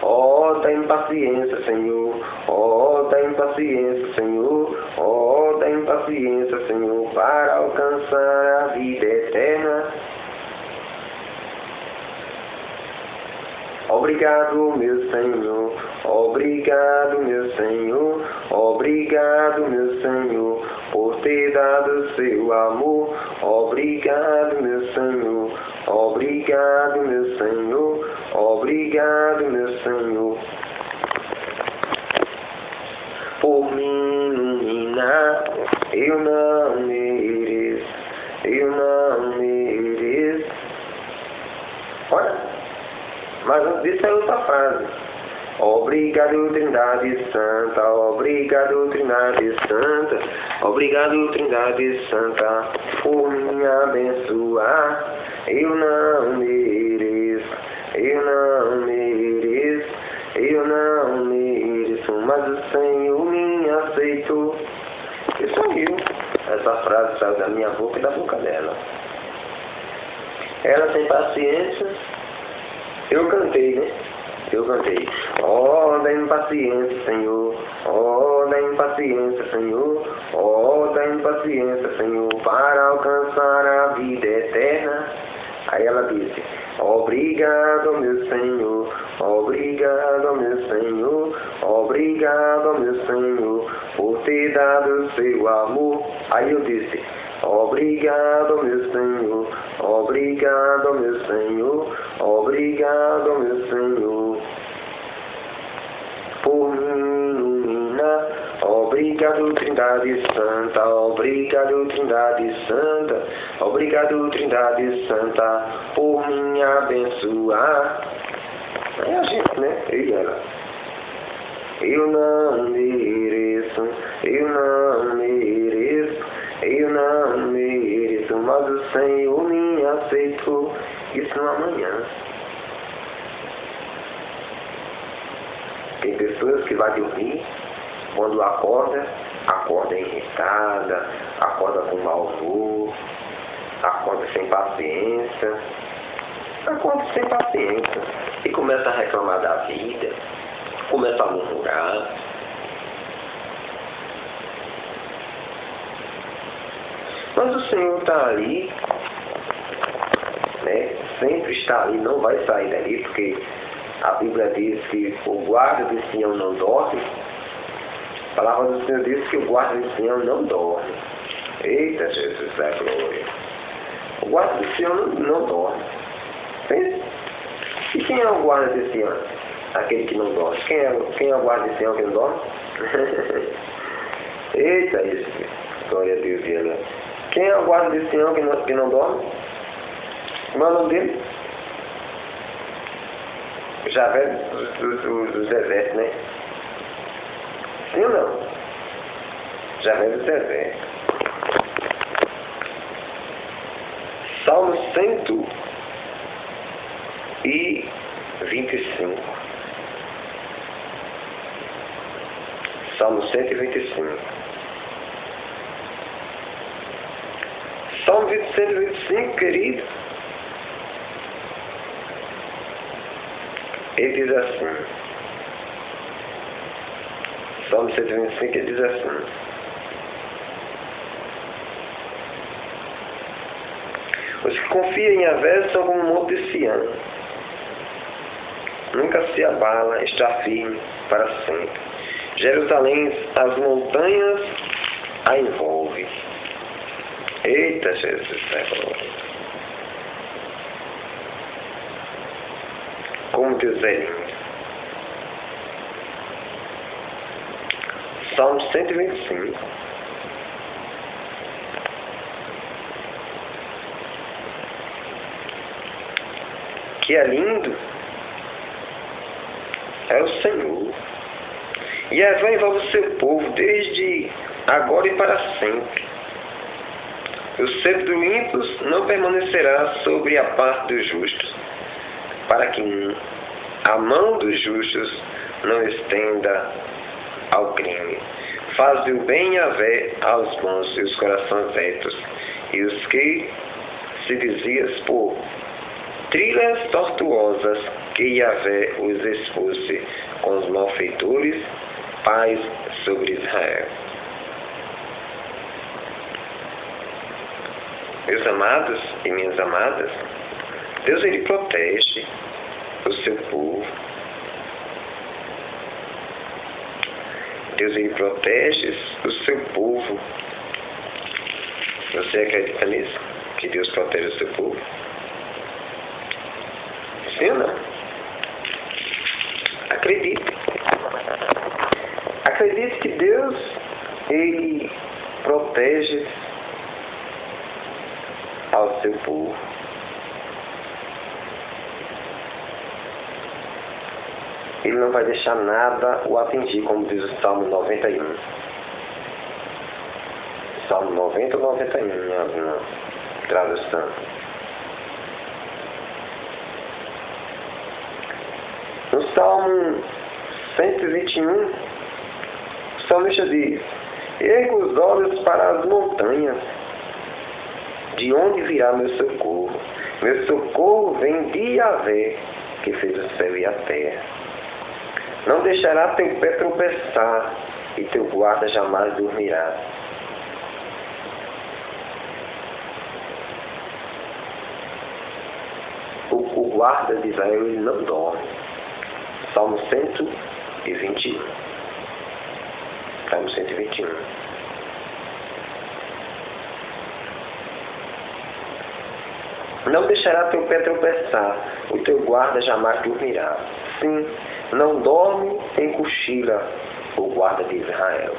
Ó, dá impaciência, Senhor. Ó, dá impaciência, Senhor. Ó, dá impaciência, Senhor, para alcançar a vida eterna. Obrigado, meu Senhor. Obrigado, meu Senhor. Obrigado, meu Senhor, por ter dado seu amor. Obrigado, meu Senhor. Obrigado, meu Senhor. Obrigado, meu Senhor, por me iluminar. Eu não mereço, eu não mereço. Olha, mas antes disso é outra frase. Obrigado, Trindade Santa, obrigado, Trindade Santa, obrigado, Trindade Santa, por me abençoar. Eu não mereço, eu não mereço, eu não mereço, mas o Senhor me aceitou. E saiu. Essa frase saiu da minha boca e da boca dela. Ela sem paciência, eu cantei, né? Eu cantei. Ó, dá impaciência, Senhor. Ó, dá impaciência, Senhor. Ó, dá impaciência, Senhor, para alcançar a vida eterna. Aí ela disse, obrigado, meu Senhor. Obrigado, meu Senhor. Obrigado, meu Senhor, por ter dado seu amor. Aí eu disse, obrigado, meu Senhor. Obrigado, meu Senhor. Obrigado, meu Senhor, por me iluminar. Obrigado, Trindade Santa. Obrigado, Trindade Santa. Obrigado, Trindade Santa, por me abençoar. Aí a gente, né? Eu e ela. Eu não mereço, eu não mereço, eu não mereço, mas o Senhor me aceitou. Isso na manhã. Tem pessoas que vão dormir, quando acorda irritada, acorda com mau humor, acorda sem paciência, e começa a reclamar da vida, começa a murmurar. Mas o Senhor está ali, né? Sempre está ali, não vai sair dali, porque a Bíblia diz que o guarda de Sião não dorme. A palavra do Senhor diz que o guarda de Sião não dorme. Eita, Jesus da glória. O guarda de Sião não dorme. Pensa. E quem é o guarda de Sião? Aquele que não dorme. Quem é o guarda de Sião que não dorme? Eita, isso. Glória a Deus. Né? Quem é o guarda de Sião que não dorme? Como é o nome dele? Javé dos exércitos, né? Sim ou não? Javé dos exércitos. Salmo 125. Salmo 125. Salmo 125, querido. Ele diz assim, Salmo 125, ele diz assim, Os que confiam em Yahvé são como o monte de Sião. Nunca se abala, está firme para sempre. Jerusalém, as montanhas a envolve. Eita, Jesus, glória. Como Deus é lindo. Salmo 125. Que é lindo é o Senhor. E Yahvé envolve o seu povo desde agora e para sempre. O cetro do ímpios não permanecerá sobre a parte dos justos, para que a mão dos justos não estenda ao crime. Faz o bem Yahvé aos bons e os corações retos, e os que se desviam por trilhas tortuosas, que Yahvé os expulse com os malfeitores, paz sobre Israel. Meus amados e minhas amadas, Deus ele protege o seu povo. Deus ele protege o seu povo. Você acredita nisso? Que Deus protege o seu povo? Sim ou não? Acredite. Acredite que Deus ele protege ao seu povo. Ele não vai deixar nada o atingir, como diz o Salmo 91. Salmo 90 ou 91, na tradução. No Salmo 121, o salmista diz: ergo os olhos para as montanhas, de onde virá meu socorro? Meu socorro vem de Yahvé, que fez o céu e a terra. Não deixará teu pé tropeçar, e teu guarda jamais dormirá. O guarda de Israel ele não dorme. Salmo 121. Salmo 121. Não deixará teu pé tropeçar, o teu guarda jamais dormirá. Sim, não dorme nem cochila o guarda de Israel.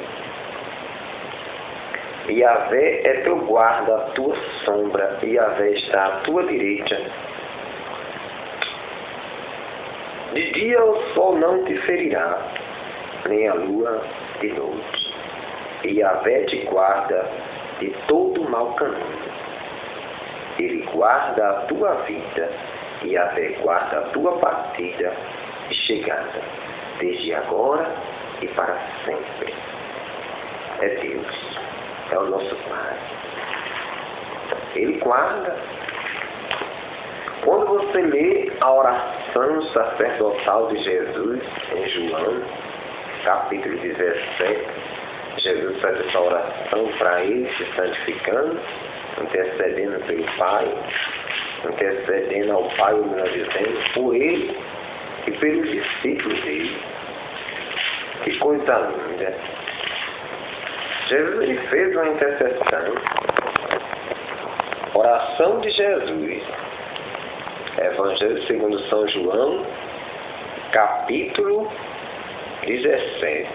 Yahvé é teu guarda, a tua sombra, e Yahvé está à tua direita. De dia o sol não te ferirá, nem a lua de noite. E Yahvé te guarda de todo mau caminho. Ele guarda a tua vida, e Yahvé guarda a tua partida e chegada, desde agora e para sempre. É Deus, é o nosso Pai. Ele guarda. Quando você lê a oração sacerdotal de Jesus em João, capítulo 17, Jesus faz essa oração para ele, se santificando, intercedendo pelo Pai, intercedendo ao Pai, o melhor dizendo, por ele e pelos discípulos dele. Que coisa linda! Jesus ele fez uma intercessão. Oração de Jesus. Evangelho segundo São João, capítulo 17.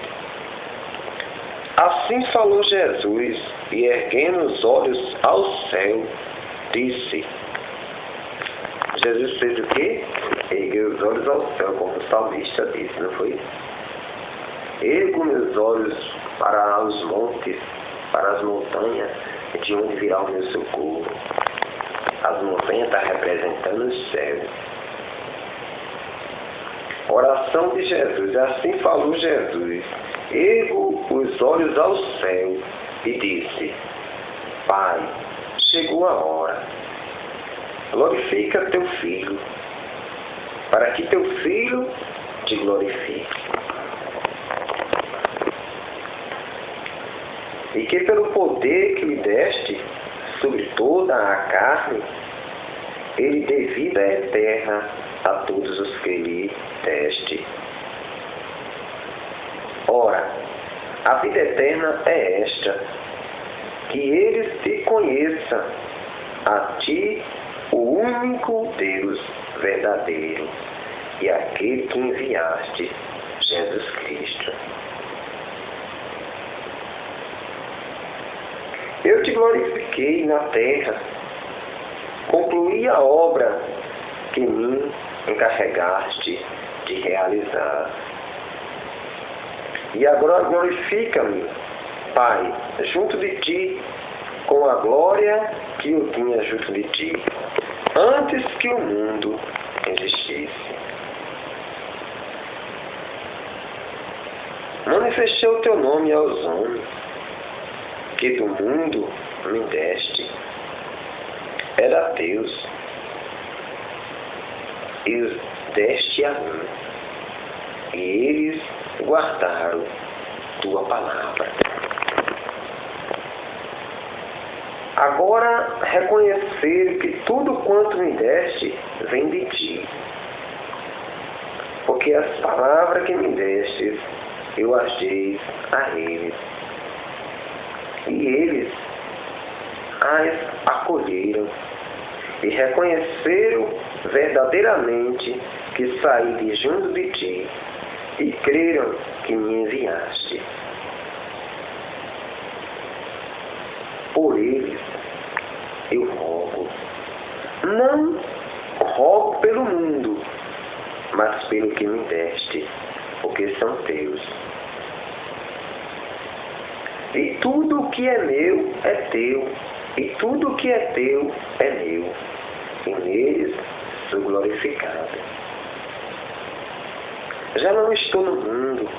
Assim falou Jesus, e erguendo os olhos ao céu, disse. Jesus fez o quê? Ergueu os olhos ao céu, como o salmista disse, não foi? Ergo meus olhos para os montes, para as montanhas, de onde virá o meu socorro. As montanhas estão representando os céus. Oração de Jesus. Assim falou Jesus. Ergo os olhos ao céu e disse: Pai, chegou a hora. Glorifica teu Filho, para que teu Filho te glorifique. E que pelo poder que lhe deste sobre toda a carne, ele dê vida eterna a todos os que lhe deste. Ora, a vida eterna é esta, que eles te conheçam, a ti, o único Deus verdadeiro, e aquele que enviaste, Jesus Cristo. Eu te glorifiquei na terra, concluí a obra que me encarregaste de realizar. E agora glorifica-me, Pai, junto de ti, com a glória que eu tinha junto de ti, antes que o mundo existisse. Manifestei o teu nome aos homens, que do mundo me deste. Era teus, e os deste a mim, e eles guardaram tua palavra. Agora reconhecer que tudo quanto me deste vem de ti, porque as palavras que me destes eu as dei a eles, e eles as acolheram e reconheceram verdadeiramente que saí de junto de ti e creram que me enviaste. Por eles eu rogo, não rogo pelo mundo, mas pelo que me deste, porque são teus. E tudo o que é meu é teu, e tudo o que é teu é meu, e neles sou glorificado. Já não estou no mundo,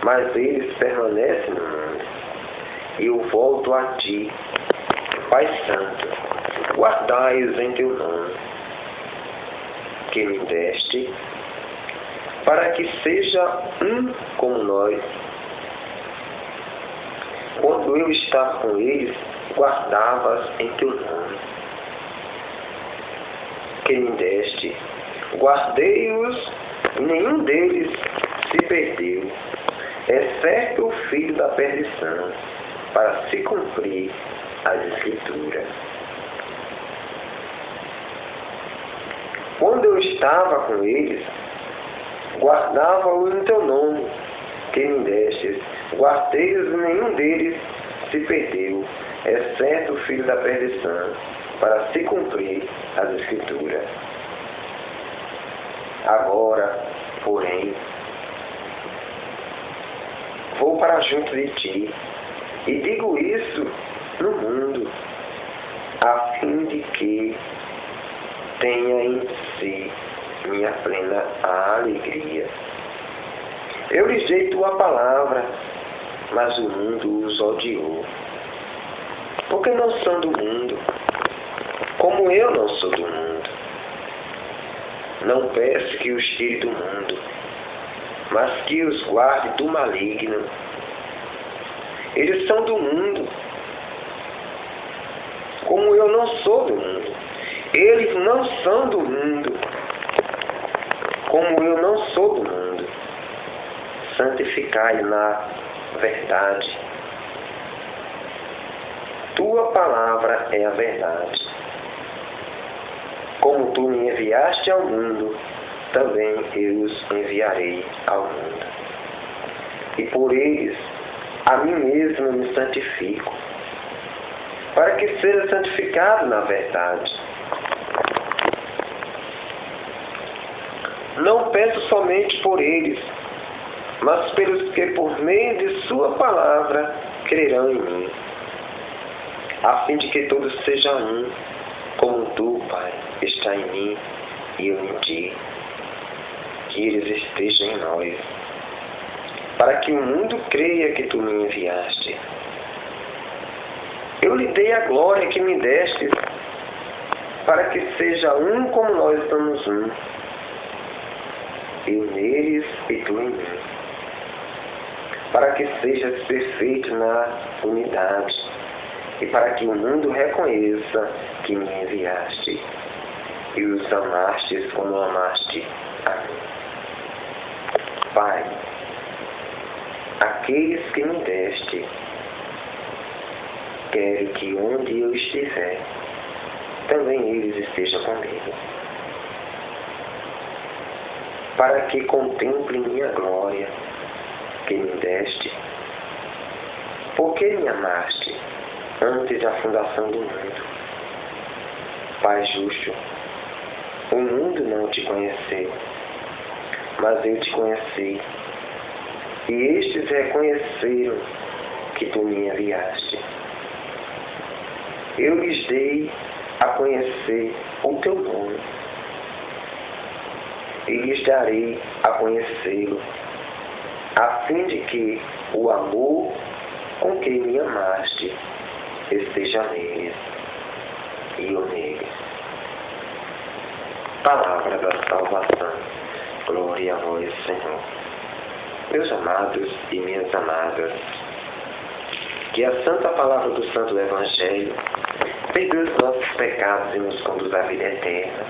mas eles permanecem no mundo. E eu volto a ti, Pai Santo, guardai-os em teu nome, que me deste, para que seja um como nós. Quando eu estava com eles, guardavas em teu nome, que me deste. Guardei-os, e nenhum deles se perdeu, exceto o filho da perdição, para se cumprir as Escrituras. Quando eu estava com eles, guardava-os em teu nome, que me destes. Guardei-os e nenhum deles se perdeu, exceto o filho da perdição, para se cumprir as Escrituras. Agora, porém, vou para junto de ti, e digo isso no mundo, a fim de que tenha em si minha plena alegria. Eu lhes dei tua palavra, mas o mundo os odiou, porque não são do mundo, como eu não sou do mundo. Não peço que os tire do mundo, mas que os guarde do maligno. Eles são do mundo, como eu não sou do mundo. Eles não são do mundo, como eu não sou do mundo. Santificai na verdade. Tua palavra é a verdade. Como tu me enviaste ao mundo, também eu os enviarei ao mundo. E por eles, a mim mesmo me santifico, para que seja santificado na verdade. Não peço somente por eles, mas pelos que por meio de sua palavra crerão em mim, a fim de que todos sejam um, como tu, Pai, está em mim e eu em ti, que eles estejam em nós, para que o mundo creia que tu me enviaste. Eu lhe dei a glória que me deste, para que seja um como nós somos um, eu neles e tu em mim, para que sejas perfeito na unidade, e para que o mundo reconheça que me enviaste, e os amastes como amaste a mim. Pai, aqueles que me deste, quero que onde eu estiver, também eles estejam comigo, para que contemplem minha glória que me deste, porque me amaste antes da fundação do mundo. Pai justo, o mundo não te conheceu, mas eu te conheci, e estes reconheceram que tu me enviaste. Eu lhes dei a conhecer o teu nome, e lhes darei a conhecê-lo, a fim de que o amor com que me amaste esteja neles e eu neles. Palavra da salvação. Glória a vós, Senhor. Meus amados e minhas amadas, que a santa palavra do Santo Evangelho perdoe os nossos pecados e nos conduz à vida eterna.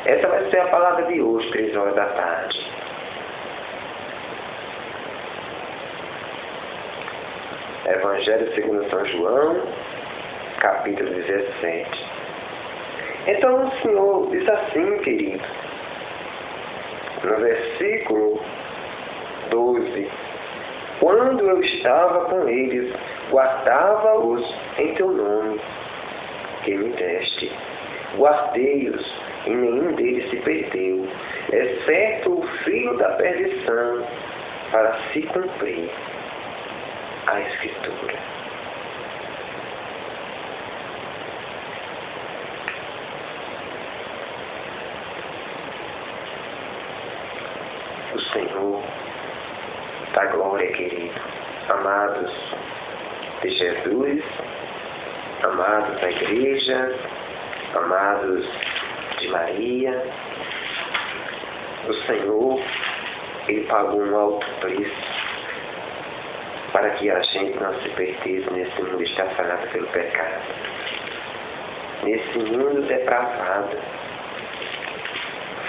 Essa vai ser a palavra de hoje, 3 horas da tarde. Evangelho segundo São João, capítulo 17. Então o Senhor diz assim, querido, no versículo 12: quando eu estava com eles, guardava-os em teu nome, que me deste. Guardei-os, e nenhum deles se perdeu, exceto o filho da perdição, para se cumprir a Escritura. O Senhor da glória, querido, amados de Jesus, amados da igreja, amados de Maria, o Senhor, Ele pagou um alto preço para que a gente não se perdesse nesse mundo estacionado pelo pecado, nesse mundo depravado.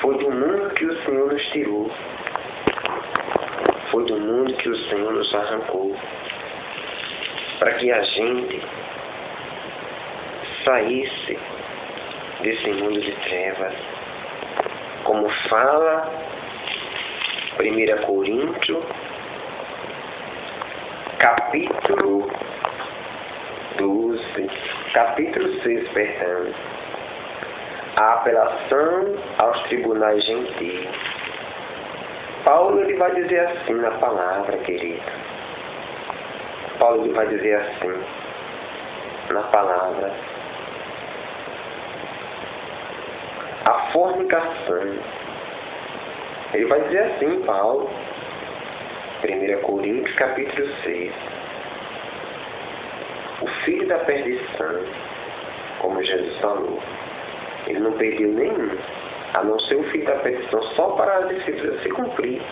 Foi do mundo que o Senhor nos tirou, foi do mundo que o Senhor nos arrancou, para que a gente saísse desse mundo de trevas, como fala 1 Coríntios, capítulo 6, perdão. A apelação aos tribunais gentios. Paulo ele vai dizer assim na palavra, querido. Paulo ele vai dizer assim na palavra: a fornicação. Ele vai dizer assim, Paulo, 1 Coríntios, capítulo 6. O filho da perdição, como Jesus falou, ele não perdeu nenhum, a não ser o filho da perdição, só para as Escrituras se cumprir.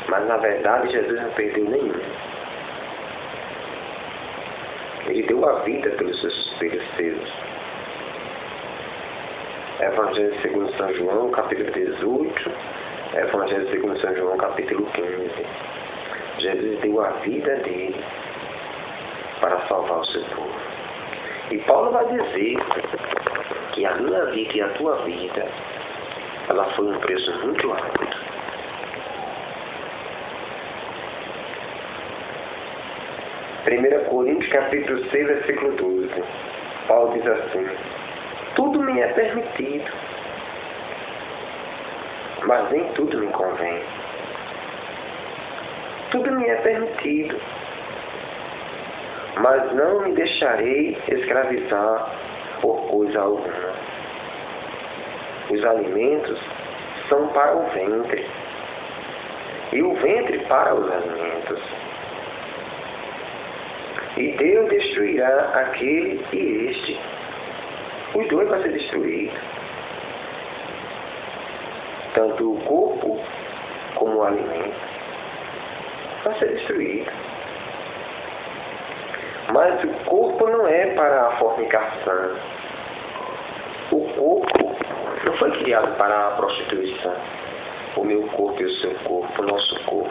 Mas na verdade Jesus não perdeu nenhum. Ele deu a vida pelos seus. Evangelho segundo São João, capítulo 18. Evangelho segundo São João, capítulo 15. Jesus deu a vida dele para salvar o seu povo. E Paulo vai dizer que a minha vida e a tua vida, ela foi um preço muito alto. Primeira Coríntios, capítulo 6, versículo 12. Paulo diz assim: tudo me é permitido, mas nem tudo me convém. Tudo me é permitido, mas não me deixarei escravizar por coisa alguma. Os alimentos são para o ventre, e o ventre para os alimentos. E Deus destruirá aquele e este. Os dois vão ser destruídos. Tanto o corpo como o alimento vai ser destruído. Mas o corpo não é para a fornicação, corpo não foi criado para a prostituição. O meu corpo e o seu corpo, o nosso corpo.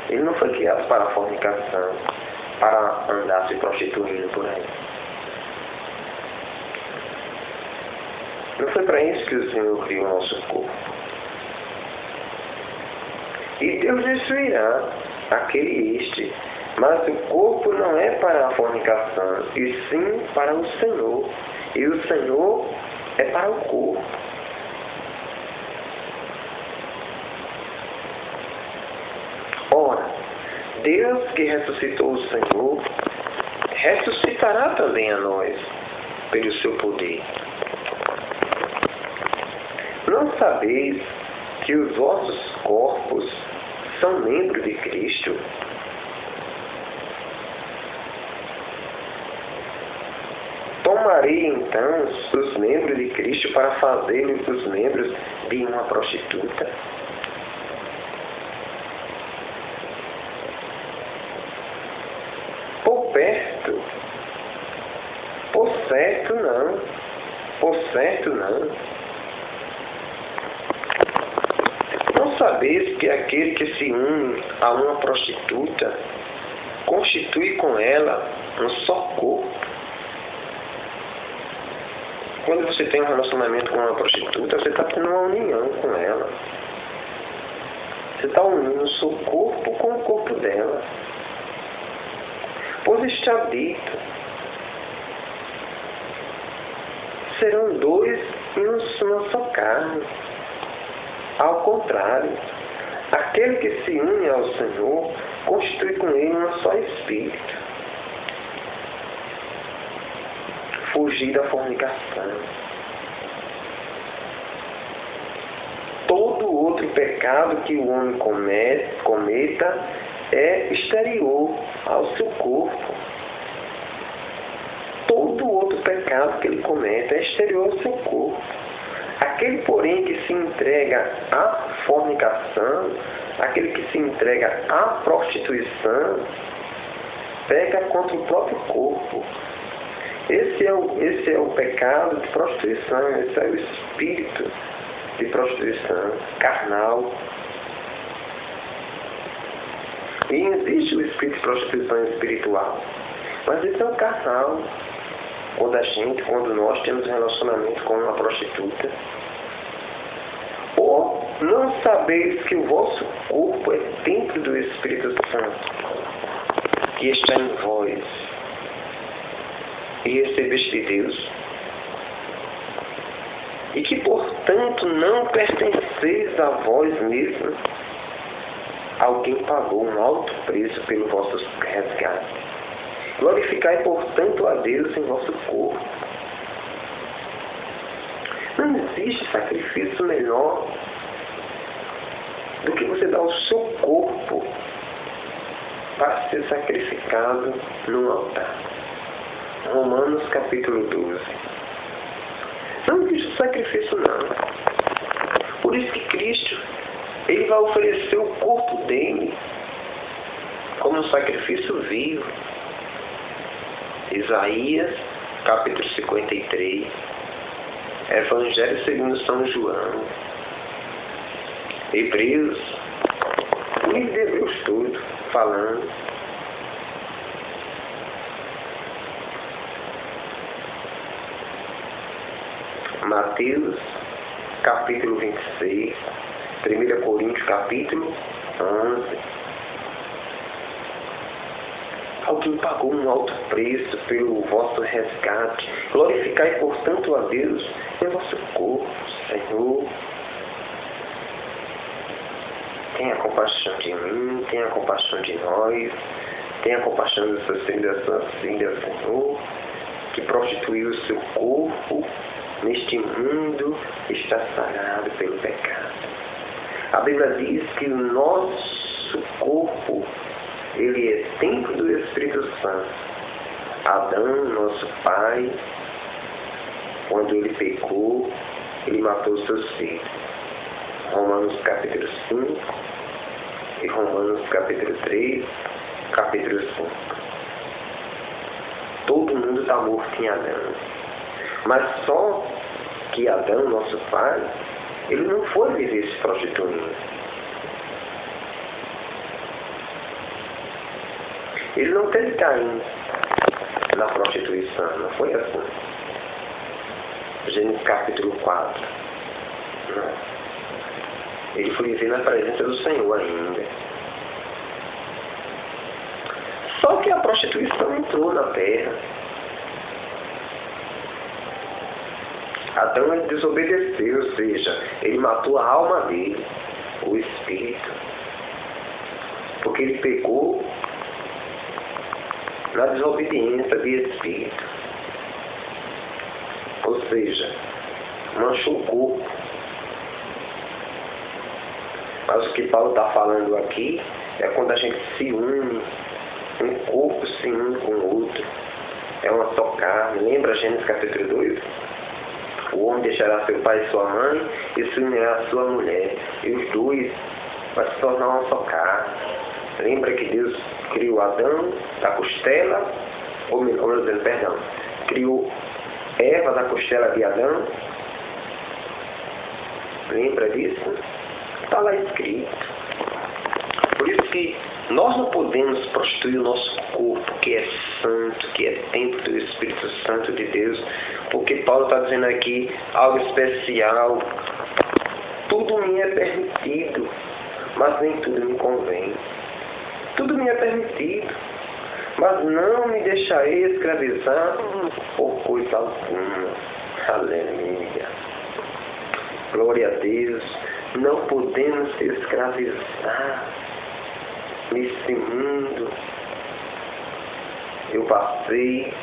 Ele não foi criado para a fornicação, para andar se prostituindo por aí. Não foi para isso que o Senhor criou o nosso corpo. E Deus destruirá aquele mas o corpo não é para a fornicação, e sim para o Senhor. E o Senhor é para o corpo. Ora, Deus que ressuscitou o Senhor, ressuscitará também a nós, pelo seu poder. Não sabeis que os vossos corpos são membros de Cristo? Tomarei então os membros de Cristo para fazê-los os membros de uma prostituta? Por perto? Por certo não. Por certo não. Não sabeis que aquele que se une a uma prostituta constitui com ela um só corpo? Quando você tem um relacionamento com uma prostituta, você está tendo uma união com ela. Você está unindo o seu corpo com o corpo dela. Pois está dito, serão dois em uma só carne. Ao contrário, aquele que se une ao Senhor constitui com ele um só espírito. Fugir da fornicação. Todo outro pecado que o homem cometa é exterior ao seu corpo. Todo outro pecado que ele cometa é exterior ao seu corpo. Aquele, porém, que se entrega à fornicação, aquele que se entrega à prostituição, peca contra o próprio corpo. Esse é o pecado de prostituição, esse é o espírito de prostituição carnal. E existe o espírito de prostituição espiritual, mas esse é o carnal. Quando nós temos um relacionamento com uma prostituta. Ou não sabeis que o vosso corpo é templo do Espírito Santo, que está em vós, e recebeste de Deus, e que, portanto, não pertenceis a vós mesmos? Alguém pagou um alto preço pelo vosso resgate. Glorificai, portanto, a Deus em vosso corpo. Não existe sacrifício melhor do que você dar o seu corpo para ser sacrificado no altar. Romanos capítulo 12. Não existe sacrifício não. Por isso que Cristo, Ele vai oferecer o corpo dele como um sacrifício vivo. Isaías capítulo 53. Evangelho segundo São João. Hebreus. O livro de Hebreus todo falando. Mateus, capítulo 26, 1 Coríntios, capítulo 11. Alguém pagou um alto preço pelo vosso resgate. Glorificai, portanto, a Deus em vosso corpo, Senhor. Tenha compaixão de mim, tenha compaixão de nós, tenha compaixão dos seus filhos e das suas filhas, Senhor, que prostituiu o seu corpo neste mundo está sarado pelo pecado. A Bíblia diz que o nosso corpo, ele é templo do Espírito Santo. Adão, nosso pai, quando ele pecou, ele matou seus filhos. Romanos capítulo 5 e Romanos capítulo 3, capítulo 5. Todo mundo está morto em Adão. Mas só que Adão, nosso pai, ele não foi viver se prostituindo. Ele não teve Caim na prostituição, não foi assim. Gênesis capítulo 4. Não. Ele foi viver na presença do Senhor ainda. Só que a prostituição entrou na terra. Adão ele desobedeceu, ou seja, ele matou a alma dele, o espírito. Porque ele pecou na desobediência de espírito. Ou seja, manchou o corpo. Mas o que Paulo está falando aqui é quando a gente se une, um corpo se une com o outro. É uma só carne. Lembra Gênesis capítulo 2? O homem deixará seu pai e sua mãe e se unirá à sua mulher. E os dois vão se tornar uma só carne. Lembra que Deus criou Adão da costela, criou Eva da costela de Adão. Lembra disso? Está lá escrito. Por isso que nós não podemos prostituir o nosso corpo, que é santo, que é templo do Espírito Santo de Deus, porque Paulo está dizendo aqui algo especial. Tudo me é permitido, mas nem tudo me convém. Tudo me é permitido, mas não me deixarei escravizar por coisa alguma. Aleluia. Glória a Deus. Não podemos se escravizar nesse mundo. Eu passei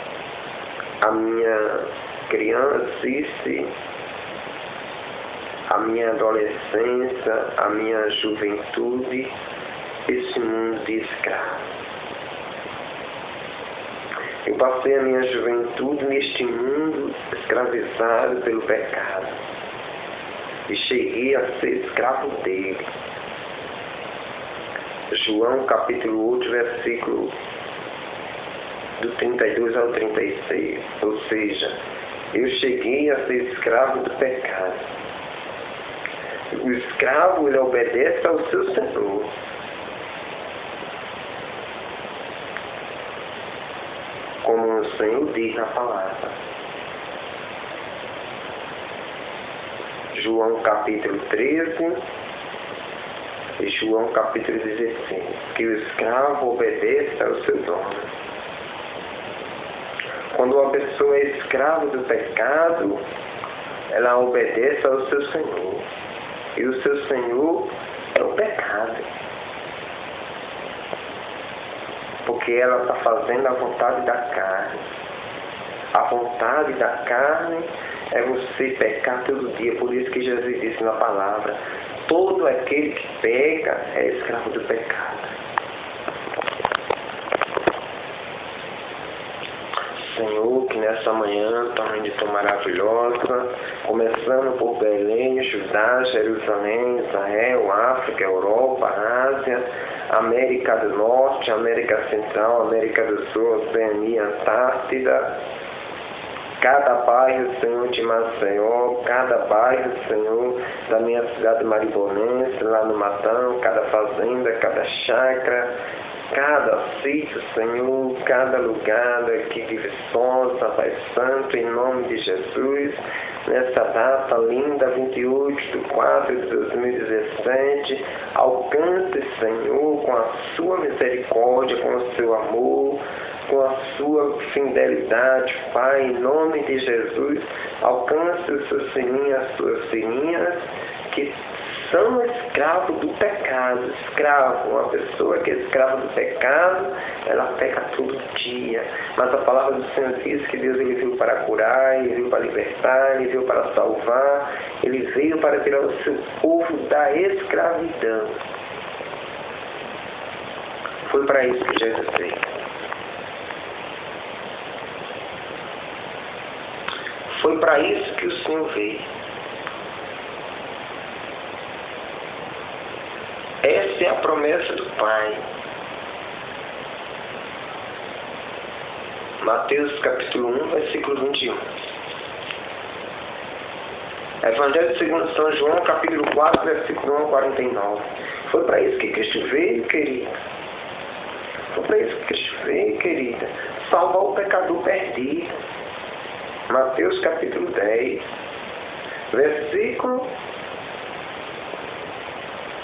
a minha criancice, a minha adolescência, a minha juventude, esse mundo de escravo. Eu passei a minha juventude neste mundo escravizado pelo pecado. E cheguei a ser escravo dele. João capítulo 8, versículo do 32 ao 36. Ou seja, eu cheguei a ser escravo do pecado. O escravo, ele obedece ao seu Senhor. Como o Senhor diz na palavra. João capítulo 13 e João capítulo 16. Que o escravo obedece ao seu dono. Quando uma pessoa é escrava do pecado, ela obedece ao seu Senhor. E o seu Senhor é o pecado. Porque ela está fazendo a vontade da carne. A vontade da carne é você pecar todo dia. Por isso que Jesus disse na palavra: todo aquele que peca é escravo do pecado. Senhor, que nessa manhã também de tão maravilhosa, começando por Belém, Judá, Jerusalém, Israel, África, Europa, Ásia, América do Norte, América Central, América do Sul, Oceania, Antártida, cada bairro, Senhor, de Maceió, cada bairro, Senhor, da minha cidade maritimoense, lá no Matão, cada fazenda, cada chácara, cada sítio, Senhor, cada lugar daqui de Viçosa, Pai Santo, em nome de Jesus, nessa data linda, 28/4/2017, alcance, Senhor, com a sua misericórdia, com o seu amor, com a sua fidelidade, Pai, em nome de Jesus, alcance os seus filhinhos, as suas filhinhas, que são escravos do pecado. Escravo, uma pessoa que é escrava do pecado, ela peca todo dia. Mas a palavra do Senhor diz que Deus ele veio para curar, ele veio para libertar, ele veio para salvar, ele veio para tirar o seu povo da escravidão. Foi para isso que Jesus veio. Foi para isso que o Senhor veio. Essa é a promessa do Pai. Mateus capítulo 1, versículo 21. Evangelho segundo São João, capítulo 4, versículo 1 ao 49. Foi para isso que Cristo veio, querida. Foi para isso que Cristo veio, querida. Salvar o pecador perdido. Mateus capítulo 10, versículo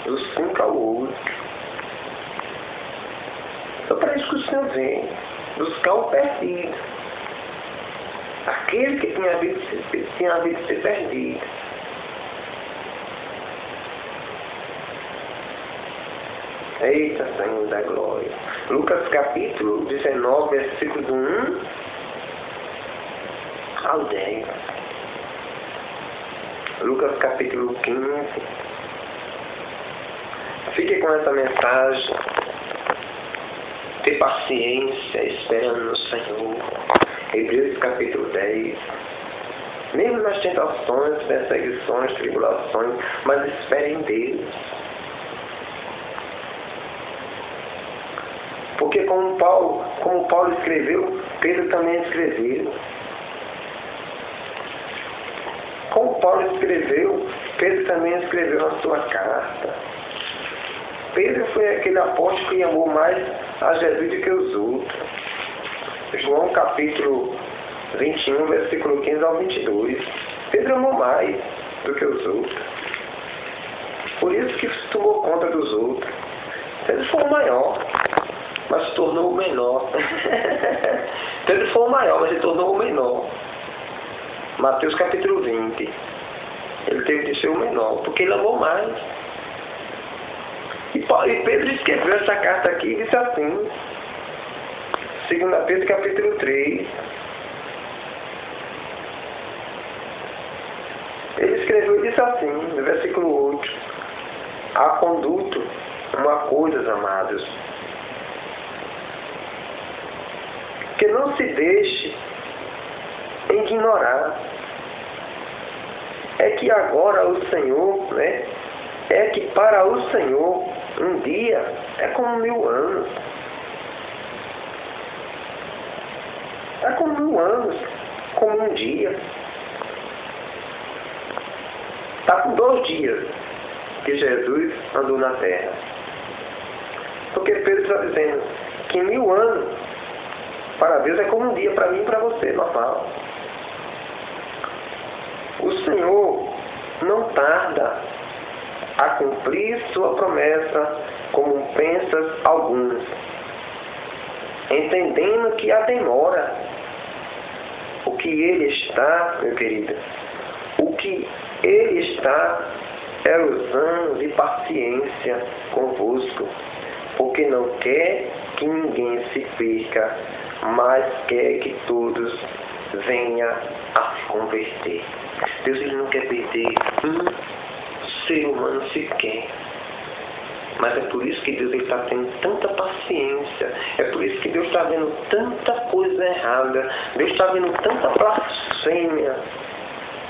do 5 ao 8. Foi para isso que o Senhor veio. Buscar o perdido. Aquele que tinha havido de ser perdido. Eita, Senhor da glória. Lucas capítulo 19, versículo do 1 ao 10. Lucas capítulo 15. Fique com essa mensagem. Ter paciência, esperando no Senhor. Hebreus capítulo 10. Mesmo nas tentações, perseguições, tribulações, mas espere em Deus. Porque como Paulo escreveu, Pedro também escreveu. Como Paulo escreveu, Pedro também escreveu na sua carta. Pedro foi aquele apóstolo que amou mais a Jesus do que os outros. João capítulo 21, versículo 15 ao 22. Pedro amou mais do que os outros. Por isso que se tomou conta dos outros. Pedro foi o maior, mas se tornou o menor. Pedro foi o maior, mas se tornou o menor. Mateus capítulo 20. Ele teve de ser o menor, porque ele amou mais. E Pedro escreveu essa carta aqui e disse assim. 2 Pedro capítulo 3. Ele escreveu e disse assim, no versículo 8. Há conduto uma coisa, amados, que não se deixe ignorar. É que agora o Senhor, é que para o Senhor um dia é como 1000 anos. É como 1000 anos, como um dia. Está com 2 dias que Jesus andou na terra. Porque Pedro está dizendo que 1000 anos para Deus é como um dia, para mim e para você, normal. O Senhor não tarda a cumprir sua promessa, como pensam alguns, entendendo que a demora. O que Ele está, meu querido, o que Ele está é usando de paciência convosco, porque não quer que ninguém se perca, mas quer que todos venham a se converter. Deus ele não quer perder um ser humano sequer. Mas é por isso que Deus está tendo tanta paciência. É por isso que Deus está vendo tanta coisa errada. Deus está vendo tanta blasfêmia.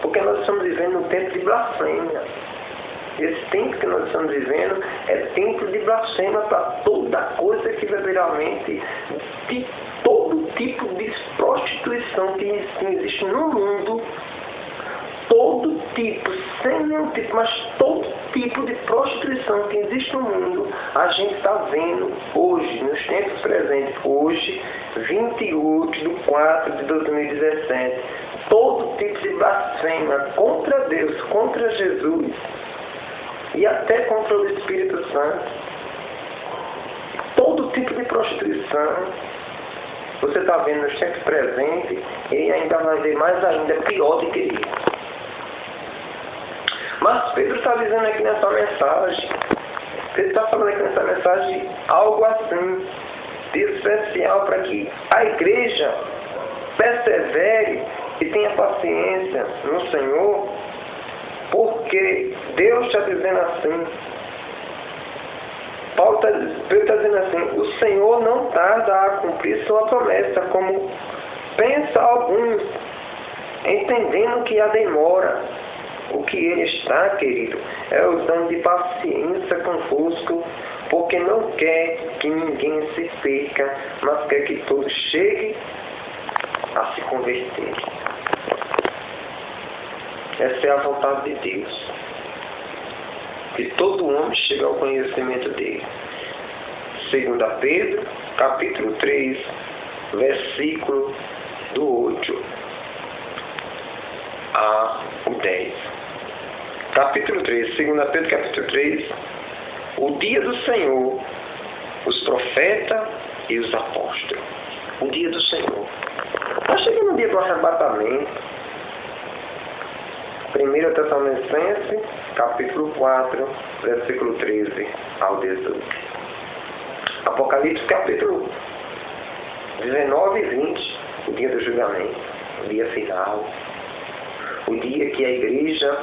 Porque nós estamos vivendo um tempo de blasfêmia. Esse tempo que nós estamos vivendo é tempo de blasfêmia para toda coisa que verdadeiramente, de todo tipo de prostituição que existe no mundo. Todo tipo, sem nenhum tipo, mas todo tipo de prostituição que existe no mundo, a gente está vendo hoje, nos tempos presentes, hoje, 28/4/2017, todo tipo de blasfêmia contra Deus, contra Jesus e até contra o Espírito Santo. Todo tipo de prostituição você está vendo nos tempos presentes e ainda vai ver mais ainda, pior do que isso. Mas Pedro está dizendo aqui nessa mensagem, Pedro está falando aqui nessa mensagem algo assim, de especial para que a igreja persevere e tenha paciência no Senhor, porque Deus está dizendo assim, Pedro está dizendo assim, o Senhor não tarda a cumprir sua promessa, como pensa alguns, entendendo que a demora. O que Ele está, querido, é usando de paciência convosco, porque não quer que ninguém se perca, mas quer que todos cheguem a se converter. Essa é a vontade de Deus. Que todo homem chegue ao conhecimento dele. 2 Pedro, capítulo 3, versículo do 8 a 10. Capítulo 3, 2 Pedro, capítulo 3. O dia do Senhor, os profetas e os apóstolos. O dia do Senhor. Nós chegamos no dia do arrebatamento. 1 Tessalonicenses, capítulo 4, versículo 13 ao 18. Apocalipse, capítulo 19 e 20, o dia do julgamento, o dia final, o dia que a igreja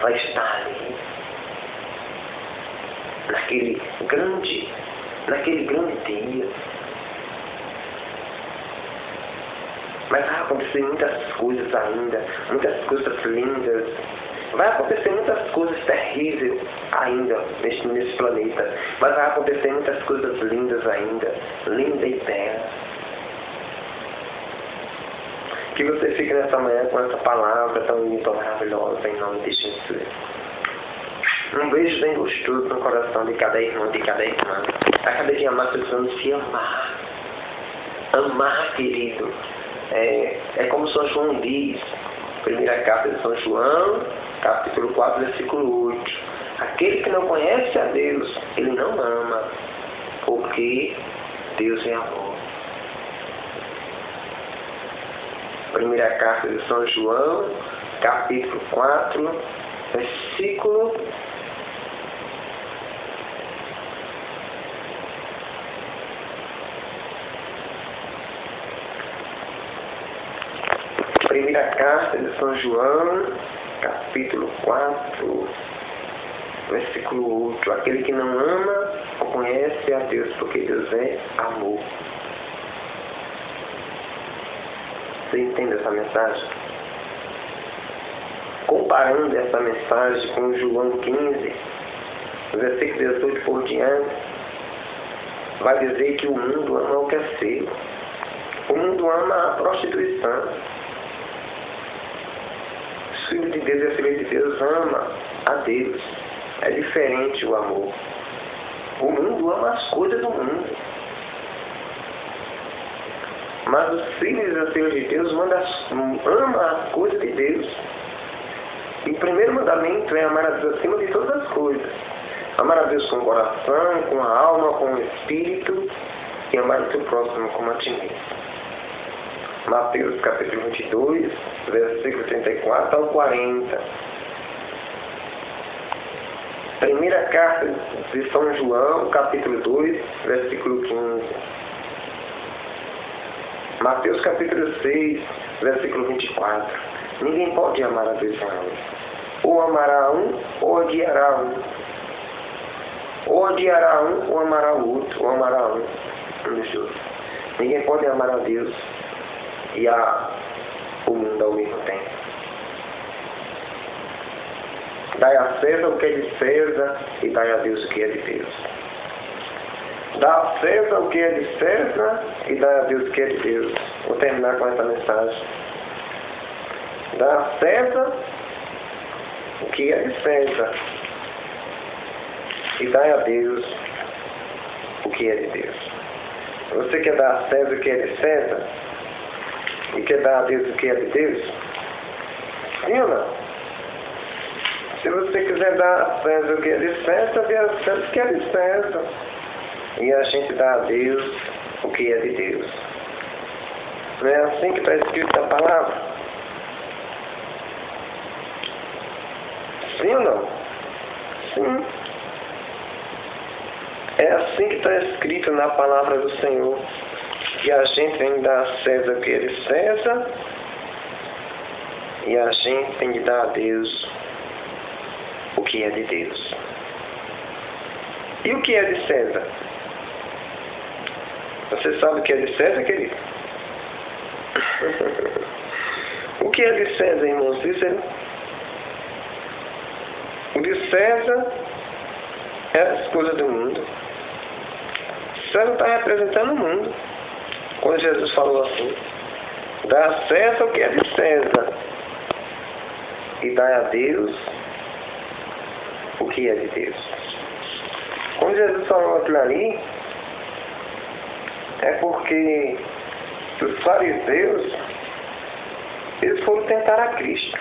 vai estar ali, naquele grande dia. Mas vai acontecer muitas coisas ainda, muitas coisas lindas. Vai acontecer muitas coisas terríveis ainda nesse planeta. Mas vai acontecer muitas coisas lindas ainda. Linda e bela. Que você fique nessa manhã com essa palavra tão linda, tão maravilhosa, em nome de Jesus. Um beijo bem gostoso no coração de cada irmão, de cada irmã. A cada dia mais precisamos se amar. Amar, querido. É como São João diz, primeira carta de São João, capítulo 4, versículo 8. Aquele que não conhece a Deus, ele não ama, porque Deus é amor. Primeira carta de São João, capítulo 4, versículo 1ª carta de São João, capítulo 4, versículo 8. Aquele que não ama ou conhece a Deus, porque Deus é amor. Você entende essa mensagem? Comparando essa mensagem com João 15, versículo 18 por diante, vai dizer que o mundo ama o que é seu. O mundo ama a prostituição. Filho de Deus e a filha de Deus ama a Deus. É diferente o amor. O mundo ama as coisas do mundo. Mas os filhos e as filhas de Deus ama as coisas de Deus. E o primeiro mandamento é amar a Deus acima de todas as coisas. Amar a Deus com o coração, com a alma, com o espírito e amar o seu próximo como a ti mesmo. Mateus capítulo 22, versículo 34 ao 40. Primeira carta de São João, capítulo 2, versículo 15. Mateus capítulo 6, versículo 24. Ninguém pode amar a Deus e a outro. Ou amará um, ou odiará um. Ou odiará um, ou amará o outro, ou amará um dos dois. Ninguém pode amar a Deus e o mundo ao mesmo tempo. Dai a César o que é de César e dai a Deus o que é de Deus. Dá a César o que é de César e dai a Deus o que é de Deus. Vou terminar com essa mensagem. Dá a César o que é de César e dai a Deus o que é de Deus. Você quer dar a César o que é de César e quer dar a Deus o que é de Deus? Sim ou não? Se você quiser dar a César o que é de César, dê a César o que é de César. E a gente dá a Deus o que é de Deus. Não é assim que está escrito na palavra? Sim ou não? Sim. É assim que está escrito na palavra do Senhor. Que a gente tem que dar a César o que é de César e a gente tem que dar a Deus o que é de Deus. E o que é de César? Você sabe o que é de César, querido? O que é de César, irmão Cícero? O de César é as coisas do mundo. César está representando o mundo. Quando Jesus falou assim, dá a César o que é de César e dai a Deus o que é de Deus. Quando Jesus falou aquilo ali, é porque os fariseus, eles foram tentar a Cristo.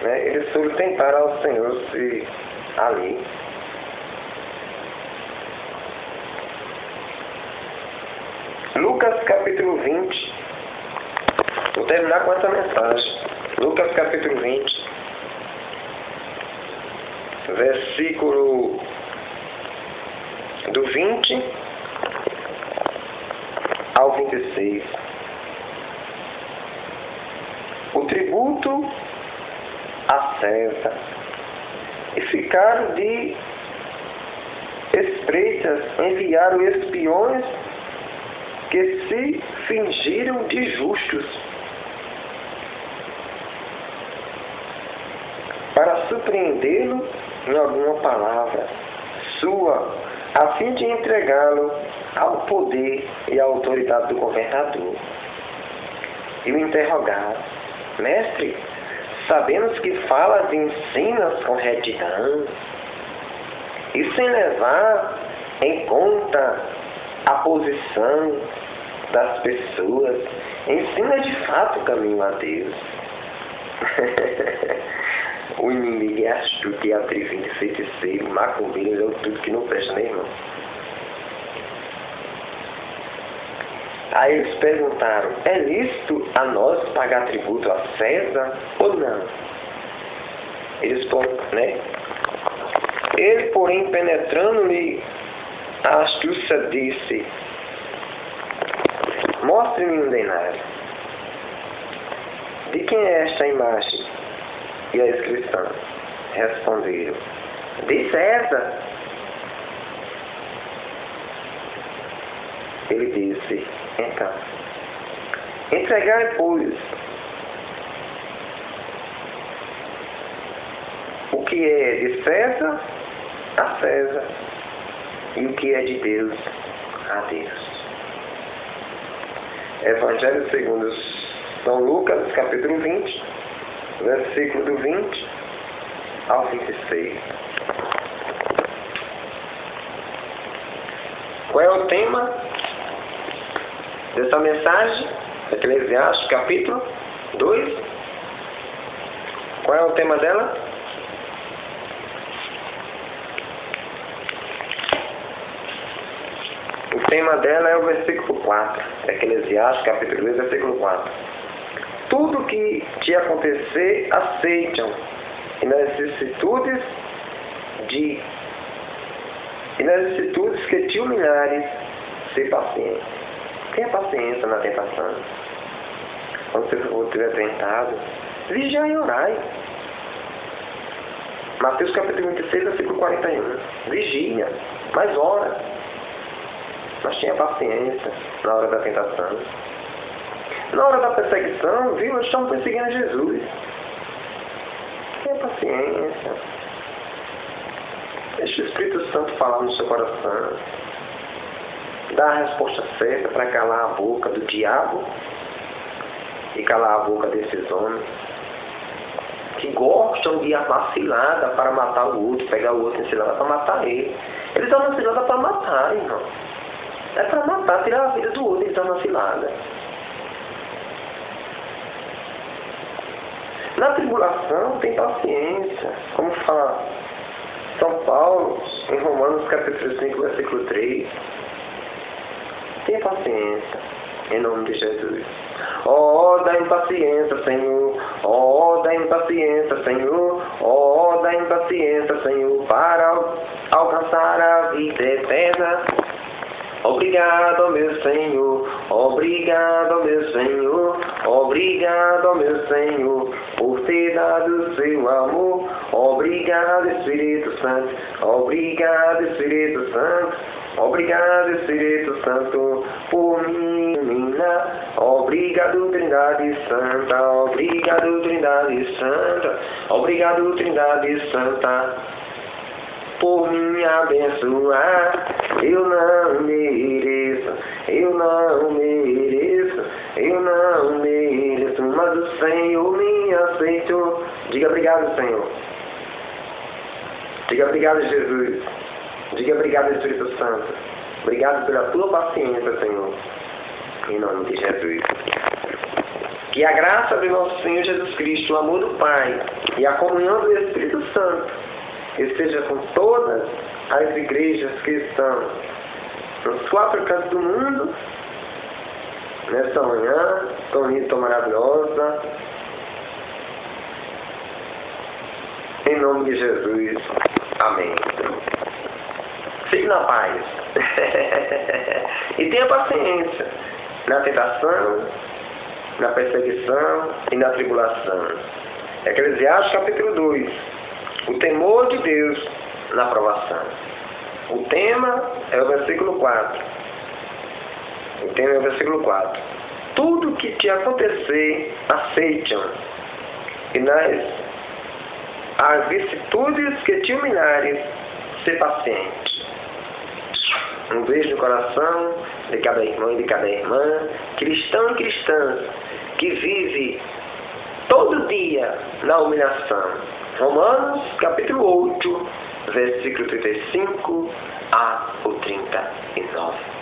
Eles foram tentar ao Senhor se ali. Lucas capítulo 20. Vou terminar com essa mensagem. Lucas capítulo 20. Versículo do 20 ao 26. O tributo a César. E ficaram de espreitas, enviaram espiões que se fingiram de justos para surpreendê-lo em alguma palavra sua, a fim de entregá-lo ao poder e à autoridade do governador. E o interrogaram: Mestre, sabemos que falas e ensinas com retidão, e sem levar em conta a posição das pessoas, ensina de fato o caminho a Deus. O inimigo é astuto e atrevido, feiticeiro, macumbeiro, ele é tudo que não presta, né, irmão? Aí eles perguntaram: é lícito a nós pagar tributo a César ou não? Eles, né? Ele, porém, penetrando-lhe a astúcia, disse: mostre-me um denário. De quem é esta imagem e a inscrição? Responderam: de César. Ele disse: então, entregai, pois, o que é de César a César, e o que é de Deus a Deus. Evangelho segundo São Lucas, capítulo 20, versículo do 20 ao 26. Qual é o tema dessa mensagem? Eclesiastes, capítulo 2. Qual é o tema dela? O tema dela é o versículo 4. Eclesiastes, capítulo 2, versículo 4. Tudo que te acontecer, aceitam, e nas vicissitudes que te humilhares, ser paciente. Tenha paciência na tentação. Quando você for estiver tentado, vigiai e orai. Mateus capítulo 26, versículo 41. Vigia, mas ora. Mas tenha paciência na hora da tentação. Na hora da perseguição, viu? Eles estão perseguindo Jesus. Tenha paciência. Deixe o Espírito Santo falar no seu coração. Dá a resposta certa para calar a boca do diabo e calar a boca desses homens que gostam de armar cilada para matar o outro, pegar o outro em cilada para matar ele. Eles dão uma cilada para matar, irmão. É para matar, tirar a vida do outro, eles dão uma cilada. Na tribulação tem paciência, como fala São Paulo em Romanos capítulo 5, versículo 3. Tenha paciência, em nome de Jesus. Oh, dá impaciência, Senhor. Oh, dá impaciência, Senhor. Oh, dá impaciência, Senhor, para alcançar a vida eterna. Obrigado, meu Senhor. Obrigado, meu Senhor. Obrigado, meu Senhor, por ter dado seu amor. Obrigado, Espírito Santo. Obrigado, Espírito Santo. Obrigado, Espírito Santo, por me iluminar. Obrigado, Trindade Santa. Obrigado, Trindade Santa. Obrigado, Trindade Santa, por me abençoar. Eu não mereço, eu não mereço, eu não mereço mas o Senhor me aceitou. Diga obrigado, Senhor. Diga obrigado, Jesus. Diga obrigado, Espírito Santo. Obrigado pela tua paciência, Senhor. Em nome de Jesus. Que a graça do nosso Senhor Jesus Cristo, o amor do Pai e a comunhão do Espírito Santo esteja com todas as igrejas que estão nos 4 cantos do mundo, nessa manhã tão linda, tão maravilhosa. Em nome de Jesus. Amém. Fique na paz. E tenha paciência na tentação, na perseguição e na tribulação. Eclesiastes capítulo 2. O temor de Deus na provação. O tema é o versículo 4. O tema é o versículo 4. Tudo que te acontecer, aceite-o. E nas as vicissitudes que te humilhares, ser paciente. Um beijo no coração de cada irmão e de cada irmã, cristão e cristã, que vive todo dia na humilhação. Romanos capítulo 8, versículo 35 a 39.